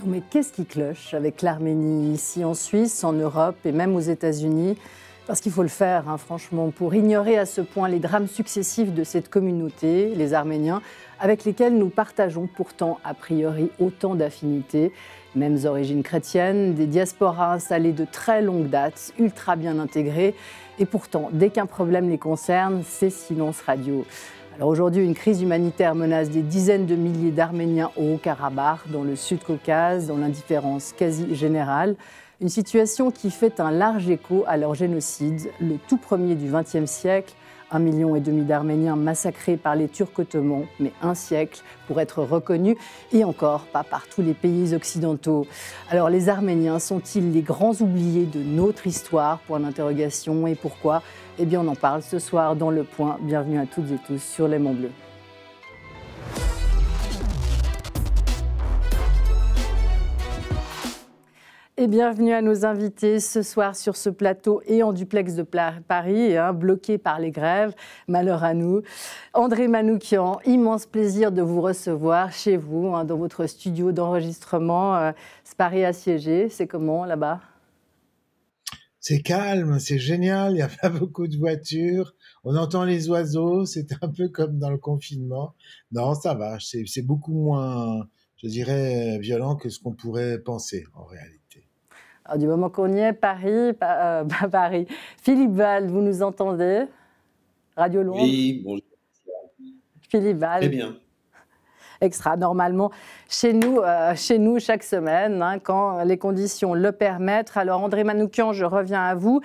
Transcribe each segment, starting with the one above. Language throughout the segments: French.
Mais qu'est-ce qui cloche avec l'Arménie, ici en Suisse, en Europe et même aux États-Unis? Parce qu'il faut le faire, franchement, pour ignorer à ce point les drames successifs de cette communauté, les Arméniens, avec lesquels nous partageons pourtant a priori autant d'affinités. Mêmes origines chrétiennes, des diasporas installées de très longue date, ultra bien intégrées. Et pourtant, dès qu'un problème les concerne, c'est silence radio. Alors aujourd'hui, une crise humanitaire menace des dizaines de milliers d'Arméniens au Haut-Karabakh, dans le Sud-Caucase, dans l'indifférence quasi générale. Une situation qui fait un large écho à leur génocide, le tout premier du XXe siècle. 1,5 million d'Arméniens massacrés par les Turcs ottomans, mais un siècle pour être reconnus, et encore pas par tous les pays occidentaux. Alors les Arméniens sont-ils les grands oubliés de notre histoire? Point d'interrogation. Et pourquoi? Eh bien on en parle ce soir dans Le Point. Bienvenue à toutes et tous sur L'Aimant Bleu. Et bienvenue à nos invités ce soir sur ce plateau et en duplex de Paris, bloqué par les grèves, malheur à nous. André Manoukian, immense plaisir de vous recevoir chez vous, dans votre studio d'enregistrement. Paris assiégé, c'est comment là-bas? C'est calme, c'est génial, il n'y a pas beaucoup de voitures, on entend les oiseaux, c'est un peu comme dans le confinement. Non, ça va, c'est beaucoup moins, je dirais, violent que ce qu'on pourrait penser en réalité. Alors, du moment qu'on y est, Paris. Philippe Val, vous nous entendez? Radio Londres. Oui, bonjour. Philippe Val. Très bien. Extra, normalement, chez nous chaque semaine, quand les conditions le permettent. Alors, André Manoukian, je reviens à vous.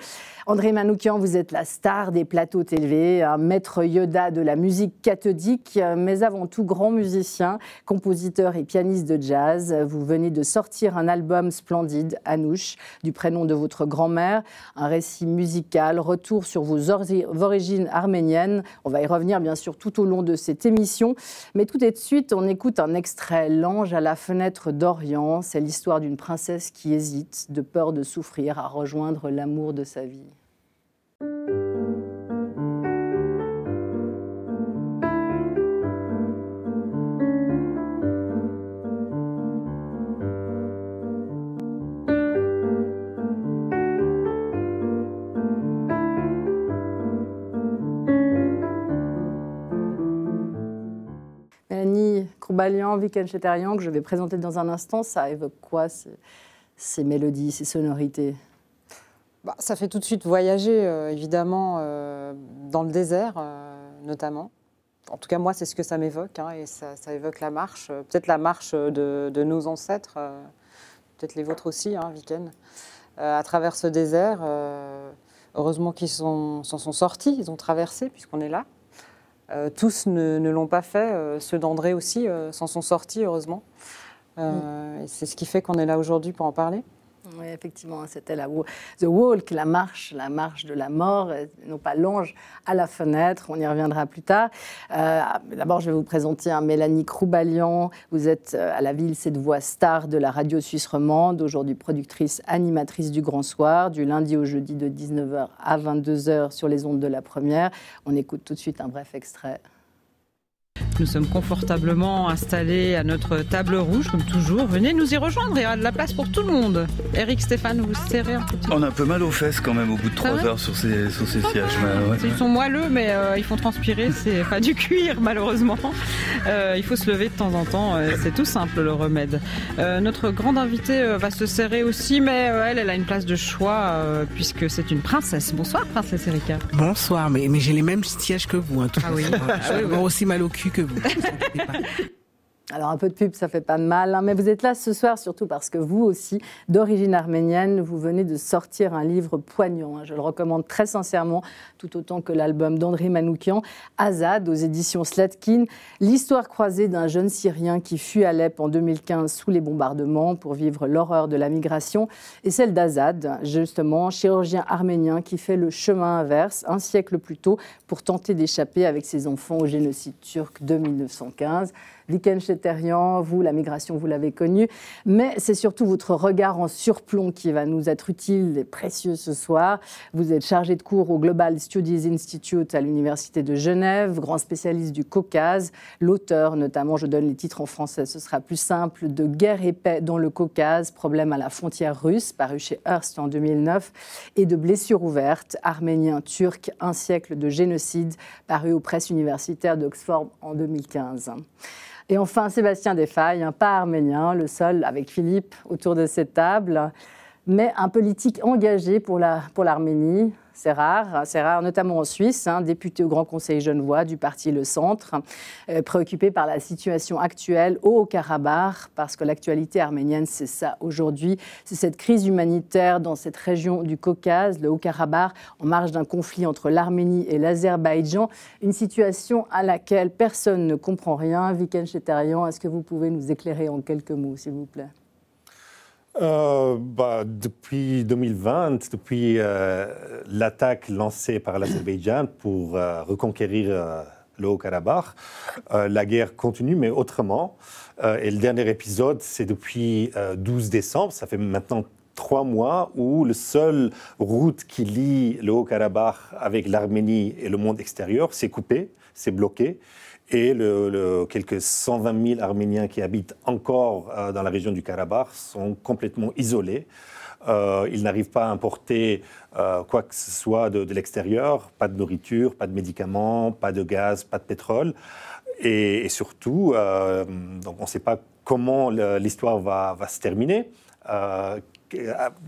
André Manoukian, vous êtes la star des plateaux télé, un maître Yoda de la musique cathodique, mais avant tout grand musicien, compositeur et pianiste de jazz. Vous venez de sortir un album splendide, Anouch, du prénom de votre grand-mère, un récit musical, retour sur vos origines arméniennes. On va y revenir bien sûr tout au long de cette émission, mais tout de suite, on écoute un extrait, L'ange à la fenêtre d'Orient. C'est l'histoire d'une princesse qui hésite, de peur de souffrir, à rejoindre l'amour de sa vie. Mélanie Kroubalian, Wittgenstein, que je vais présenter dans un instant, ça évoque quoi ces mélodies, ces sonorités? Ça fait tout de suite voyager, évidemment, dans le désert, notamment. En tout cas, moi, c'est ce que ça m'évoque, et ça évoque la marche, peut-être la marche de nos ancêtres, peut-être les vôtres aussi, Viken, à travers ce désert. Heureusement qu'ils s'en sont sortis, ils ont traversé, puisqu'on est là. Tous ne l'ont pas fait, ceux d'André aussi s'en sont sortis, heureusement. Et c'est ce qui fait qu'on est là aujourd'hui pour en parler. Oui, effectivement, c'était The Walk, la marche de la mort, non pas l'ange à la fenêtre. On y reviendra plus tard. D'abord, je vais vous présenter Mélanie Kroubalian. Vous êtes à la ville, cette voix star de la radio suisse romande, aujourd'hui productrice, animatrice du Grand Soir, du lundi au jeudi de 19h à 22h sur les ondes de la Première. On écoute tout de suite un bref extrait. Nous sommes confortablement installés à notre table rouge, comme toujours. Venez nous y rejoindre, il y a de la place pour tout le monde. Eric, Stéphane, vous serrez un petit peu. On a un peu mal aux fesses quand même au bout de 3 heures sur ces sièges. Ouais. Ils sont moelleux, mais ils font transpirer. C'est pas du cuir, malheureusement. Il faut se lever de temps en temps. C'est tout simple, le remède. Notre grande invitée va se serrer aussi, mais elle a une place de choix, puisque c'est une princesse. Bonsoir, princesse Erika. Bonsoir, mais j'ai les mêmes sièges que vous. Ah oui. J'ai aussi mal au cul que vous. Alors un peu de pub, ça fait pas de mal, mais vous êtes là ce soir surtout parce que vous aussi, d'origine arménienne, vous venez de sortir un livre poignant. Je le recommande très sincèrement, tout autant que l'album d'André Manoukian, Azad, aux éditions Slatkin, l'histoire croisée d'un jeune Syrien qui fuit Alep en 2015 sous les bombardements pour vivre l'horreur de la migration, et celle d'Azad, justement, chirurgien arménien qui fait le chemin inverse, un siècle plus tôt, pour tenter d'échapper avec ses enfants au génocide turc de 1915. Viken vous, la migration, vous l'avez connue, mais c'est surtout votre regard en surplomb qui va nous être utile et précieux ce soir. Vous êtes chargé de cours au Global Studies Institute à l'Université de Genève, grand spécialiste du Caucase, l'auteur notamment, je donne les titres en français, ce sera plus simple, de Guerre et paix dans le Caucase, problème à la frontière russe, paru chez Hearst en 2009, et de Blessures ouvertes, arméniens, turcs, un siècle de génocide, paru aux presses universitaires d'Oxford en 2015. Et enfin, Sébastien Desfailles, pas arménien, le seul avec Philippe autour de cette table, mais un politique engagé pour l'Arménie. C'est rare, notamment en Suisse, député au Grand Conseil genevois du parti Le Centre, préoccupé par la situation actuelle au Haut-Karabakh, parce que l'actualité arménienne, c'est ça aujourd'hui, c'est cette crise humanitaire dans cette région du Caucase, le Haut-Karabakh, en marge d'un conflit entre l'Arménie et l'Azerbaïdjan, une situation à laquelle personne ne comprend rien. Viken Chetarian, est-ce que vous pouvez nous éclairer en quelques mots, s'il vous plaît ? Depuis 2020, depuis l'attaque lancée par l'Azerbaïdjan pour reconquérir le Haut-Karabakh, la guerre continue, mais autrement. Et le dernier épisode, c'est depuis 12 décembre, ça fait maintenant 3 mois, où la seule route qui lie le Haut-Karabakh avec l'Arménie et le monde extérieur s'est coupée, s'est bloquée. Et quelques 120 000 Arméniens qui habitent encore dans la région du Karabakh sont complètement isolés. Ils n'arrivent pas à importer quoi que ce soit de l'extérieur, pas de nourriture, pas de médicaments, pas de gaz, pas de pétrole. Et surtout, donc on ne sait pas comment l'histoire va se terminer.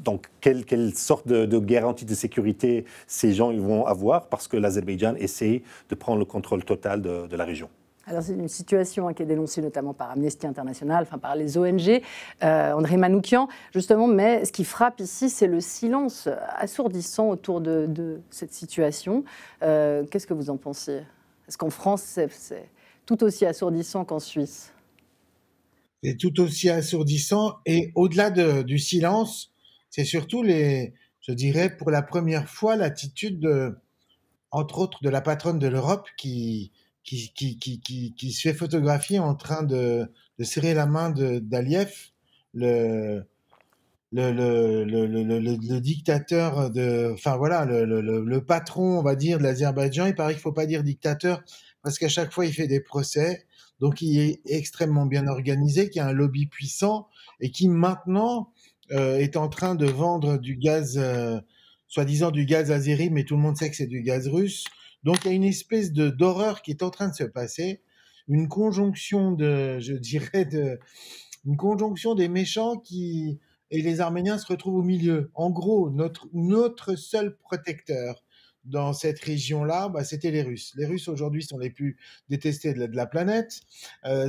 Donc, quelle sorte de garantie de sécurité ces gens ils vont avoir, parce que l'Azerbaïdjan essaie de prendre le contrôle total de la région. Alors, c'est une situation qui est dénoncée notamment par Amnesty International, par les ONG, André Manoukian, justement, mais ce qui frappe ici, c'est le silence assourdissant autour de cette situation. Qu'est-ce que vous en pensez ? Est-ce qu'en France, c'est tout aussi assourdissant qu'en Suisse ? C'est tout aussi assourdissant, et au-delà du silence, c'est surtout je dirais pour la première fois l'attitude entre autres de la patronne de l'Europe qui se fait photographier en train de serrer la main d'Aliyev, le dictateur le patron, on va dire, de l'Azerbaïdjan. Il paraît qu'il faut pas dire dictateur parce qu'à chaque fois il fait des procès. Donc, il est extrêmement bien organisé, qui a un lobby puissant et qui maintenant est en train de vendre du gaz, soi-disant du gaz azéri, mais tout le monde sait que c'est du gaz russe. Donc, il y a une espèce d'horreur qui est en train de se passer, une conjonction une conjonction des méchants et les Arméniens se retrouvent au milieu. En gros, notre seul protecteur dans cette région-là, c'était les Russes. Les Russes, aujourd'hui, sont les plus détestés de la planète.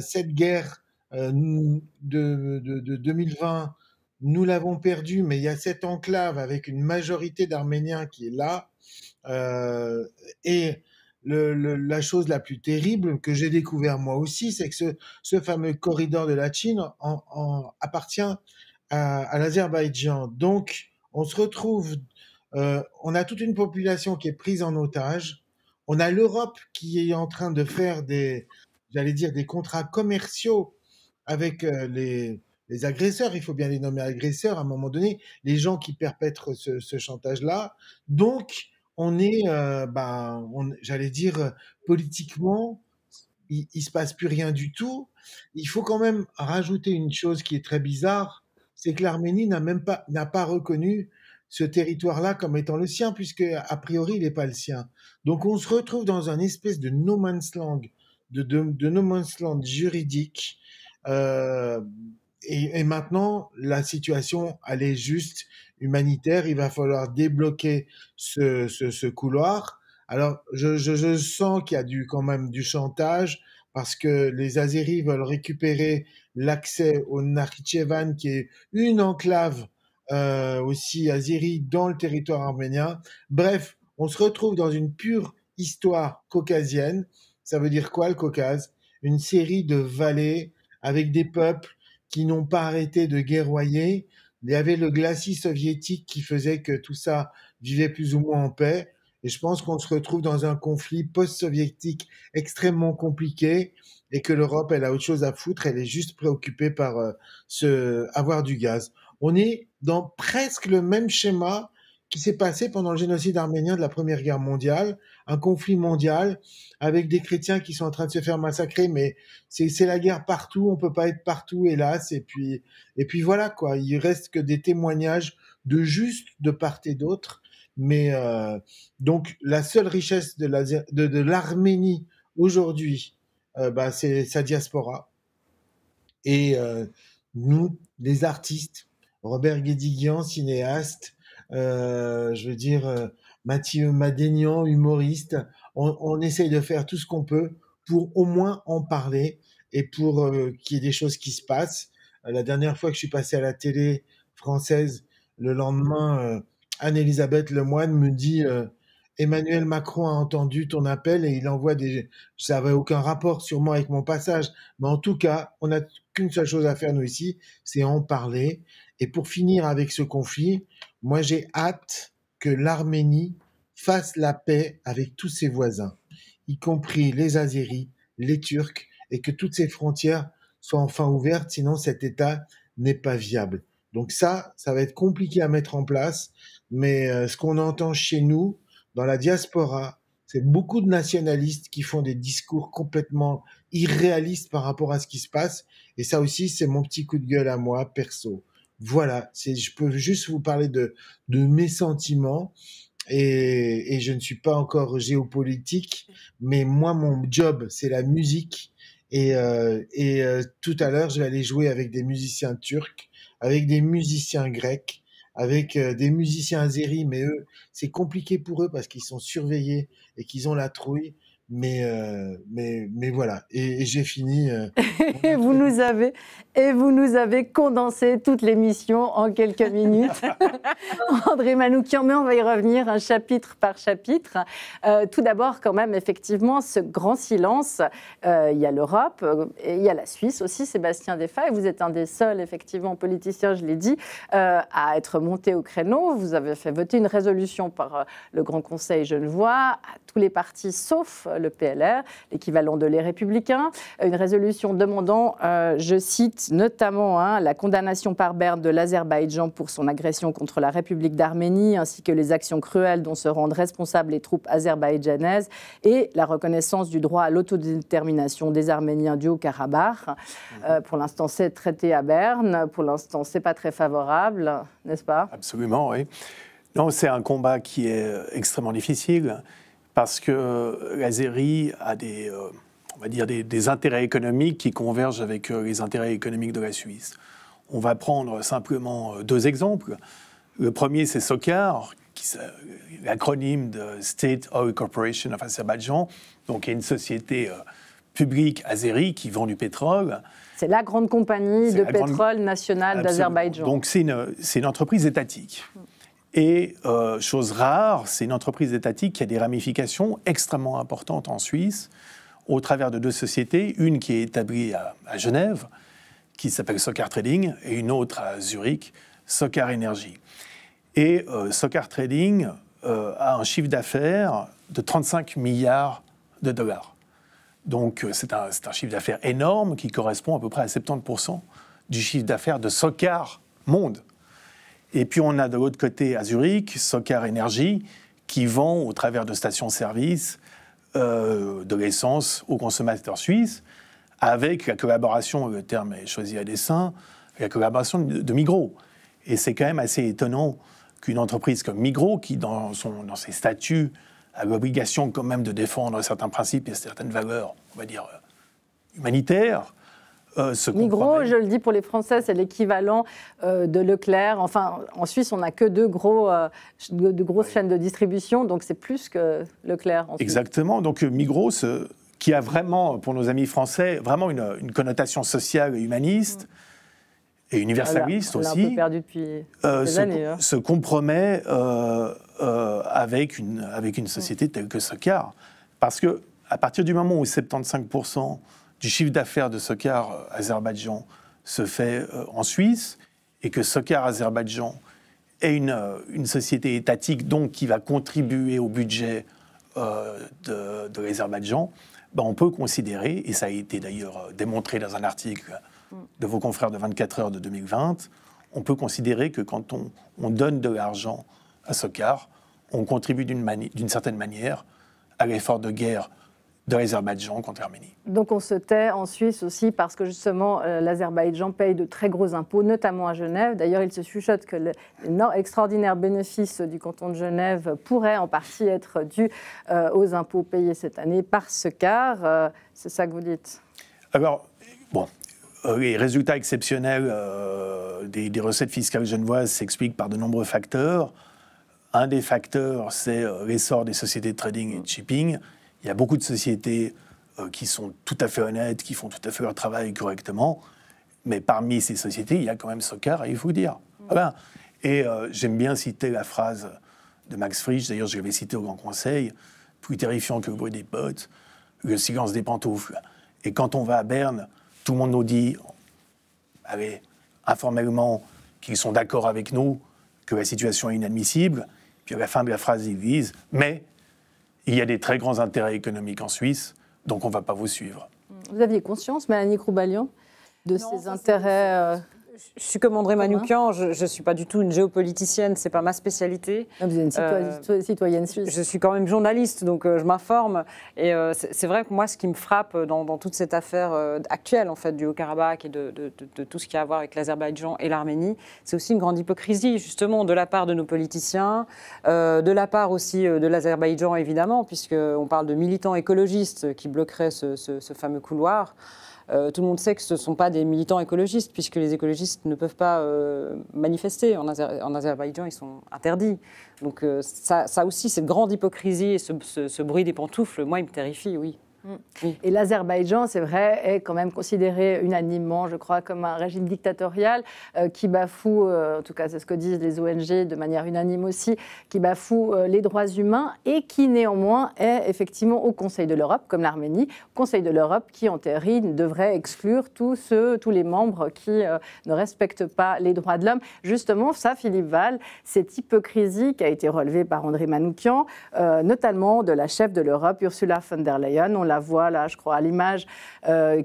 Cette guerre de 2020, nous l'avons perdue, mais il y a cette enclave avec une majorité d'Arméniens qui est là. Et la chose la plus terrible que j'ai découvert moi aussi, c'est que ce fameux corridor de la Chine appartient à l'Azerbaïdjan. Donc, on se retrouve... on a toute une population qui est prise en otage. On a l'Europe qui est en train de faire des contrats commerciaux avec les agresseurs. Il faut bien les nommer agresseurs à un moment donné, les gens qui perpètrent ce chantage-là. Donc, on est, politiquement, il se passe plus rien du tout. Il faut quand même rajouter une chose qui est très bizarre, c'est que l'Arménie n'a pas reconnu ce territoire-là comme étant le sien, puisque a priori il n'est pas le sien. Donc on se retrouve dans un espèce de no man's land, de no man's land juridique. Et maintenant la situation elle est juste humanitaire. Il va falloir débloquer ce couloir. Alors je sens qu'il y a quand même du chantage, parce que les Azéris veulent récupérer l'accès au Nakhitchevan, qui est une enclave aussi azéri dans le territoire arménien. Bref, on se retrouve dans une pure histoire caucasienne. Ça veut dire quoi, le Caucase ? Une série de vallées avec des peuples qui n'ont pas arrêté de guerroyer. Il y avait le glacis soviétique qui faisait que tout ça vivait plus ou moins en paix. Et je pense qu'on se retrouve dans un conflit post-soviétique extrêmement compliqué et que l'Europe, elle a autre chose à foutre. Elle est juste préoccupée par avoir du gaz. On est dans presque le même schéma qui s'est passé pendant le génocide arménien de la Première Guerre mondiale, un conflit mondial avec des chrétiens qui sont en train de se faire massacrer, mais c'est la guerre partout, on peut pas être partout, hélas, et puis voilà, quoi. Il reste que des témoignages de part et d'autre, mais donc la seule richesse de l'Arménie aujourd'hui, c'est sa diaspora, et nous, les artistes, Robert Guédiguian, cinéaste, Mathieu Madénian, humoriste, on essaye de faire tout ce qu'on peut pour au moins en parler et pour qu'il y ait des choses qui se passent. La dernière fois que je suis passé à la télé française, le lendemain, Anne-Elisabeth Lemoine me dit Emmanuel Macron a entendu ton appel et il envoie ça n'avait aucun rapport sûrement avec mon passage, mais en tout cas, on n'a qu'une seule chose à faire nous ici, c'est en parler. Et pour finir avec ce conflit, moi j'ai hâte que l'Arménie fasse la paix avec tous ses voisins, y compris les Azéris, les Turcs, et que toutes ces frontières soient enfin ouvertes, sinon cet État n'est pas viable. Donc ça va être compliqué à mettre en place, mais ce qu'on entend chez nous, dans la diaspora, c'est beaucoup de nationalistes qui font des discours complètement irréalistes par rapport à ce qui se passe, et ça aussi, c'est mon petit coup de gueule à moi, perso. Voilà, je peux juste vous parler de mes sentiments, et je ne suis pas encore géopolitique, mais moi, mon job, c'est la musique, et tout à l'heure, je vais aller jouer avec des musiciens turcs, avec des musiciens grecs, avec des musiciens azéris, mais eux, c'est compliqué pour eux parce qu'ils sont surveillés et qu'ils ont la trouille. Mais voilà. Et j'ai fini. Et vous nous avez condensé toute l'émission en quelques minutes. André Manoukian, mais on va y revenir un chapitre par chapitre. Tout d'abord, quand même, effectivement, ce grand silence. Il y a l'Europe, et il y a la Suisse aussi, Sébastien Desfaye. Vous êtes un des seuls, effectivement, politiciens, je l'ai dit, à être monté au créneau. Vous avez fait voter une résolution par le Grand Conseil genevois à tous les partis, sauf le PLR, l'équivalent de Les Républicains. Une résolution demandant, je cite notamment, la condamnation par Berne de l'Azerbaïdjan pour son agression contre la République d'Arménie, ainsi que les actions cruelles dont se rendent responsables les troupes azerbaïdjanaises, et la reconnaissance du droit à l'autodétermination des Arméniens du Haut-Karabakh. Pour l'instant, c'est traité à Berne. Pour l'instant, c'est pas très favorable, n'est-ce pas ? Absolument, oui. Non, c'est un combat qui est extrêmement difficile, parce que l'Azérie a on va dire des intérêts économiques qui convergent avec les intérêts économiques de la Suisse. On va prendre simplement deux exemples. Le premier, c'est SOCAR, l'acronyme de State Oil Corporation of Azerbaijan, donc il y a une société publique azérie qui vend du pétrole. C'est la grande compagnie de pétrole nationale d'Azerbaïdjan. Donc c'est une entreprise étatique. Et chose rare, c'est une entreprise étatique qui a des ramifications extrêmement importantes en Suisse, au travers de deux sociétés, une qui est établie à Genève, qui s'appelle SOCAR Trading, et une autre à Zurich, SOCAR Energy. Et SOCAR Trading a un chiffre d'affaires de 35 milliards de dollars. Donc c'est un chiffre d'affaires énorme qui correspond à peu près à 70% du chiffre d'affaires de SOCAR Monde. Et puis on a de l'autre côté à Zurich, SOCAR Energy, qui vend au travers de stations-service de l'essence aux consommateurs suisses, avec la collaboration, le terme est choisi à dessein, la collaboration de Migros. Et c'est quand même assez étonnant qu'une entreprise comme Migros, qui dans ses statuts a l'obligation quand même de défendre certains principes et certaines valeurs, on va dire, humanitaires, Migros, je le dis pour les Français, c'est l'équivalent de Leclerc. Enfin, en Suisse, on n'a que deux grosses chaînes de distribution, donc c'est plus que Leclerc. Exactement. Donc Migros, qui a vraiment, pour nos amis français, vraiment une connotation sociale et humaniste, et universaliste aussi. On l'a un peu perdu depuis des années. Se compromet avec une société telle que SOCAR. Parce qu'à partir du moment où 75% du chiffre d'affaires de SOCAR Azerbaïdjan se fait en Suisse, et que SOCAR Azerbaïdjan est une société étatique donc qui va contribuer au budget de l'Azerbaïdjan, on peut considérer, et ça a été d'ailleurs démontré dans un article de vos confrères de 24 heures de 2020, on peut considérer que quand on donne de l'argent à SOCAR, on contribue d'une certaine manière à l'effort de guerre de l'Azerbaïdjan contre l'Arménie. Donc on se tait en Suisse aussi parce que justement l'Azerbaïdjan paye de très gros impôts, notamment à Genève. D'ailleurs, il se chuchote que l'extraordinaire bénéfice du canton de Genève pourrait en partie être dû aux impôts payés cette année par SOCAR. C'est ça que vous dites? Alors, les résultats exceptionnels des recettes fiscales genevoises s'expliquent par de nombreux facteurs. Un des facteurs, c'est l'essor des sociétés de trading et de shipping. Il y a beaucoup de sociétés qui sont tout à fait honnêtes, qui font tout à fait leur travail correctement. Mais parmi ces sociétés, il y a quand même SOCAR, il faut le dire. Voilà. Et j'aime bien citer la phrase de Max Frisch, d'ailleurs je l'avais cité au Grand Conseil, plus terrifiant que le bruit des bottes, le silence des pantoufles. Et quand on va à Berne, tout le monde nous dit, allez, informellement, qu'ils sont d'accord avec nous, que la situation est inadmissible. Puis à la fin de la phrase, ils disent « mais il y a des très grands intérêts économiques en Suisse, donc on ne va pas vous suivre ». Vous aviez conscience, Mélanie Kroubalian, de ces intérêts Je suis comme André Manoukian, je ne suis pas du tout une géopoliticienne, ce n'est pas ma spécialité. Vous êtes une citoyenne suisse. Je suis quand même journaliste, donc je m'informe. Et c'est vrai que moi, ce qui me frappe dans toute cette affaire actuelle en fait, du Haut-Karabakh et de tout ce qui a à voir avec l'Azerbaïdjan et l'Arménie, c'est aussi une grande hypocrisie, justement, de la part de nos politiciens, de la part aussi de l'Azerbaïdjan, évidemment, puisqu'on parle de militants écologistes qui bloqueraient ce fameux couloir. Tout le monde sait que ce ne sont pas des militants écologistes, puisque les écologistes ne peuvent pas manifester. En Azerbaïdjan, ils sont interdits. Donc ça aussi, cette grande hypocrisie et ce bruit des pantoufles, moi, il me terrifie, oui. Oui. Et l'Azerbaïdjan, c'est vrai, est quand même considéré unanimement, je crois, comme un régime dictatorial qui bafoue, en tout cas c'est ce que disent les ONG de manière unanime aussi, qui bafoue les droits humains et qui néanmoins est effectivement au Conseil de l'Europe, comme l'Arménie, Conseil de l'Europe qui en théorie devrait exclure tous les membres qui ne respectent pas les droits de l'homme. Justement, ça, Philippe Val, cette hypocrisie qui a été relevée par André Manoukian, notamment de la chef de l'Europe, Ursula von der Leyen, on la voit là, je crois, à l'image,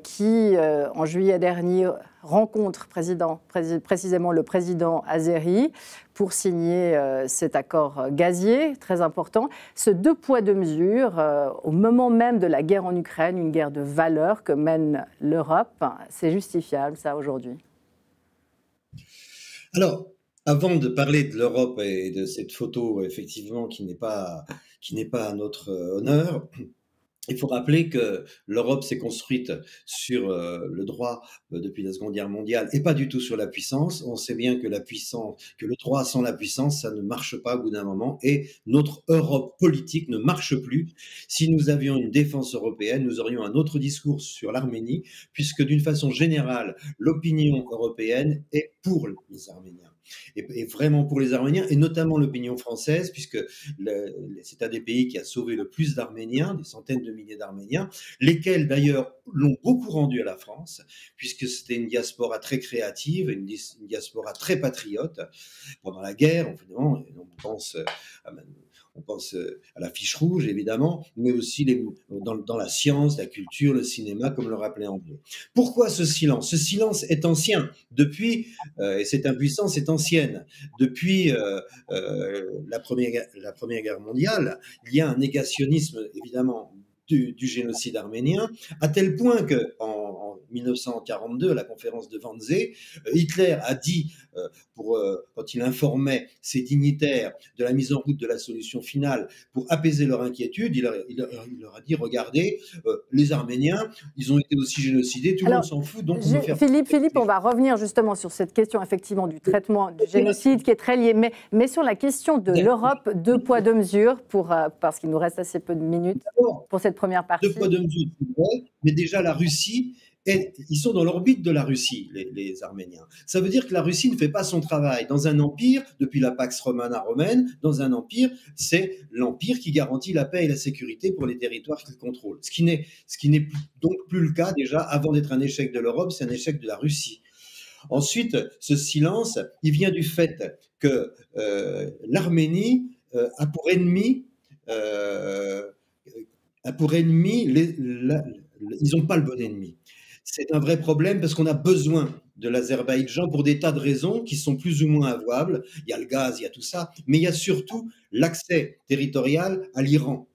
qui, en juillet dernier, rencontre précisément le président azéri pour signer cet accord gazier, très important. Ce deux poids, deux mesures, au moment même de la guerre en Ukraine, une guerre de valeurs que mène l'Europe, c'est justifiable, ça, aujourd'hui? Alors, avant de parler de l'Europe et de cette photo, effectivement, qui n'est pas à notre honneur, il faut rappeler que l'Europe s'est construite sur le droit depuis la Seconde Guerre mondiale et pas du tout sur la puissance. On sait bien que le droit sans la puissance, ça ne marche pas au bout d'un moment. Et notre Europe politique ne marche plus. Si nous avions une défense européenne, nous aurions un autre discours sur l'Arménie, puisque d'une façon générale, l'opinion européenne est pour les Arméniens. Et vraiment pour les Arméniens, et notamment l'opinion française, puisque c'est un des pays qui a sauvé le plus d'Arméniens, des centaines de milliers d'Arméniens, lesquels d'ailleurs l'ont beaucoup rendu à la France, puisque c'était une diaspora très créative, une diaspora très patriote. Pendant la guerre, évidemment, on pense à la fiche rouge, évidemment, mais aussi dans la science, la culture, le cinéma, comme le rappelait André. Pourquoi ce silence? Ce silence est ancien. Depuis, et cette impuissance est ancienne. Depuis la Première Guerre mondiale, il y a un négationnisme, évidemment, du génocide arménien, à tel point qu'en 1942, à la conférence de Wannsee, Hitler a dit, quand il informait ses dignitaires de la mise en route de la solution finale pour apaiser leur inquiétude, il leur a dit, regardez, les Arméniens, ils ont été aussi génocidés, tout le monde s'en fout, donc on veut faire... Philippe, on va revenir justement sur cette question effectivement du traitement du génocide qui est très lié, mais sur la question de l'Europe, deux poids, deux mesures, parce qu'il nous reste assez peu de minutes pour cette première partie. Deux poids, deux mesures, mais déjà la Russie... ils sont dans l'orbite de la Russie, les Arméniens. Ça veut dire que la Russie ne fait pas son travail. Dans un empire, depuis la Pax Romana romaine, dans un empire, c'est l'empire qui garantit la paix et la sécurité pour les territoires qu'il contrôle. Ce qui n'est donc plus le cas déjà, avant d'être un échec de l'Europe, c'est un échec de la Russie. Ensuite, ce silence, il vient du fait que l'Arménie a pour ennemi, ils n'ont pas le bon ennemi. C'est un vrai problème parce qu'on a besoin de l'Azerbaïdjan pour des tas de raisons qui sont plus ou moins avouables. Il y a le gaz, il y a tout ça, mais il y a surtout l'accès territorial à l'Iran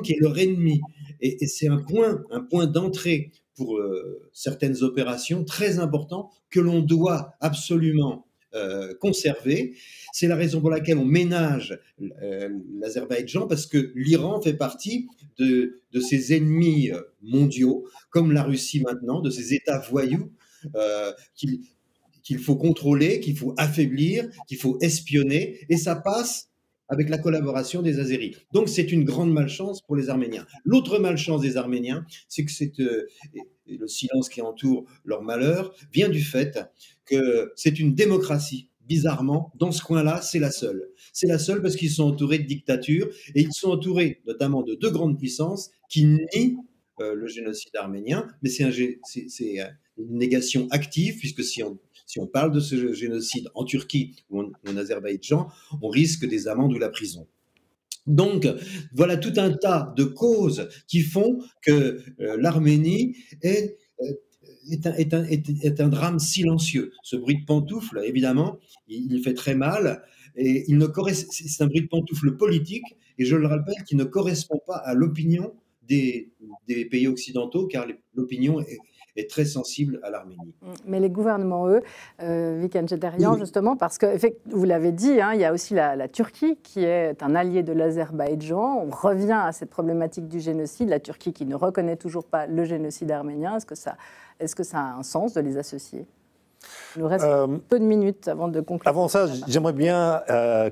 qui est leur ennemi. Et c'est un point d'entrée pour certaines opérations très important que l'on doit absolument conserver. C'est la raison pour laquelle on ménage l'Azerbaïdjan, parce que l'Iran fait partie de ses ennemis mondiaux, comme la Russie maintenant, de ces États voyous qu'il faut contrôler, qu'il faut affaiblir, qu'il faut espionner, et ça passe avec la collaboration des Azéris. Donc c'est une grande malchance pour les Arméniens. L'autre malchance des Arméniens, c'est que le silence qui entoure leur malheur vient du fait que c'est une démocratie. Bizarrement, dans ce coin-là, c'est la seule. C'est la seule parce qu'ils sont entourés de dictatures, et ils sont entourés notamment de deux grandes puissances qui nient le génocide arménien, mais c'est une négation active, puisque si on parle de ce génocide en Turquie ou en Azerbaïdjan, on risque des amendes ou la prison. Donc, voilà tout un tas de causes qui font que l'Arménie est un drame silencieux. Ce bruit de pantoufle, évidemment, il fait très mal, et c'est un bruit de pantoufle politique, et je le rappelle, qui ne correspond pas à l'opinion des pays occidentaux, car l'opinion est très sensible à l'Arménie. Mais les gouvernements, eux, Viken Chetérian, oui, justement, parce que vous l'avez dit, hein, il y a aussi la Turquie qui est un allié de l'Azerbaïdjan. On revient à cette problématique du génocide. La Turquie qui ne reconnaît toujours pas le génocide arménien. Est-ce que ça a un sens de les associer ? Il nous reste peu de minutes avant de conclure. Avant ça, j'aimerais bien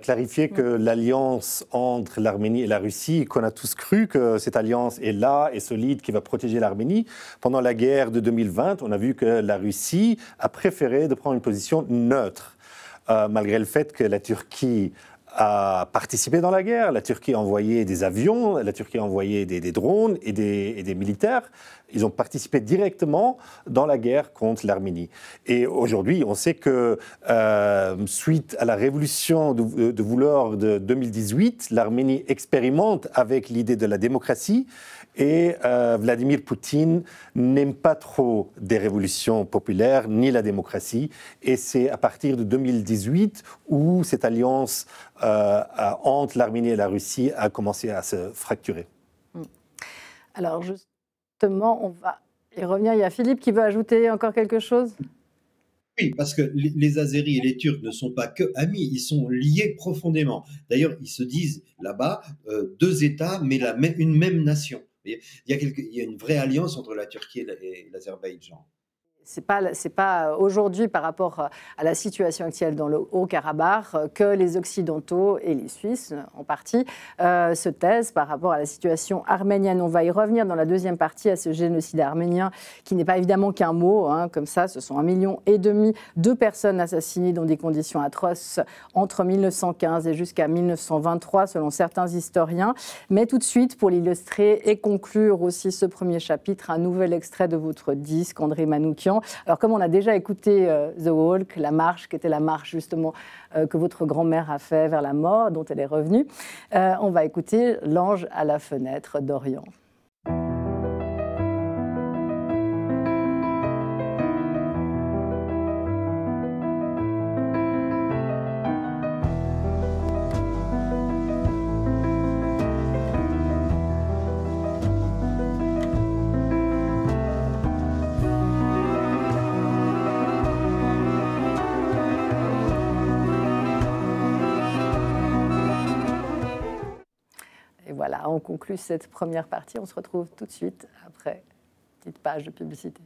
clarifier que l'alliance entre l'Arménie et la Russie, qu'on a tous cru que cette alliance est là et solide, qui va protéger l'Arménie. Pendant la guerre de 2020, on a vu que la Russie a préféré de prendre une position neutre, malgré le fait que la Turquie a participé dans la guerre. La Turquie a envoyé des avions, la Turquie a envoyé des drones et des militaires. Ils ont participé directement dans la guerre contre l'Arménie. Et aujourd'hui, on sait que suite à la révolution de Vouloir de 2018, l'Arménie expérimente avec l'idée de la démocratie. Et Vladimir Poutine n'aime pas trop des révolutions populaires ni la démocratie. Et c'est à partir de 2018 où cette alliance entre l'Arménie et la Russie a commencé à se fracturer. Alors justement, on va y revenir. Il y a Philippe qui veut ajouter encore quelque chose ? Oui, parce que les Azéris et les Turcs ne sont pas que amis, ils sont liés profondément. D'ailleurs, ils se disent là-bas deux États, mais une même nation. Il y a une vraie alliance entre la Turquie et l'Azerbaïdjan. C'est pas aujourd'hui, par rapport à la situation actuelle dans le Haut-Karabakh, que les Occidentaux et les Suisses, en partie, se taisent par rapport à la situation arménienne. On va y revenir dans la deuxième partie à ce génocide arménien, qui n'est pas évidemment qu'un mot, hein, comme ça. Ce sont 1,5 million de personnes assassinées dans des conditions atroces entre 1915 et jusqu'à 1923, selon certains historiens. Mais tout de suite, pour l'illustrer et conclure aussi ce premier chapitre, un nouvel extrait de votre disque, André Manoukian. Alors, comme on a déjà écouté The Walk, la marche, qui était la marche justement que votre grand-mère a fait vers la mort, dont elle est revenue, on va écouter L'ange à la fenêtre d'Orient. Voilà, on conclut cette première partie. On se retrouve tout de suite après une petite page de publicité.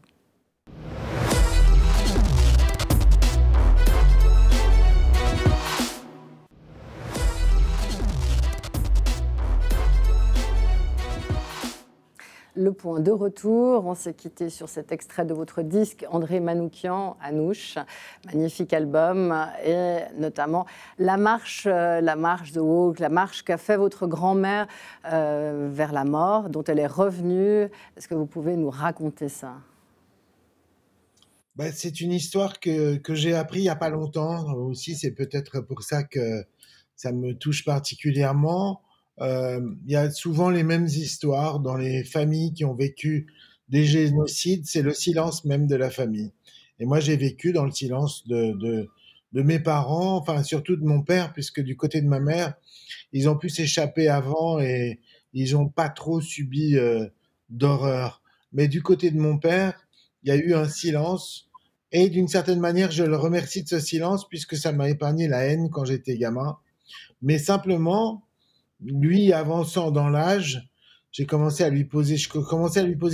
Le point de retour, on s'est quitté sur cet extrait de votre disque, André Manoukian, Anouche, magnifique album, et notamment la marche The Walk, la marche qu'a fait votre grand-mère vers la mort, dont elle est revenue. Est-ce que vous pouvez nous raconter ça ? Bah, c'est une histoire que j'ai appris il y a pas longtemps aussi. C'est peut-être pour ça que ça me touche particulièrement. Il y a souvent les mêmes histoires dans les familles qui ont vécu des génocides. C'est le silence même de la famille. Et moi, j'ai vécu dans le silence de mes parents, enfin surtout de mon père, puisque du côté de ma mère, ils ont pu s'échapper avant et ils n'ont pas trop subi d'horreur. Mais du côté de mon père, il y a eu un silence et d'une certaine manière, je le remercie de ce silence puisque ça m'a épargné la haine quand j'étais gamin. Mais simplement, lui avançant dans l'âge, je commençais à lui poser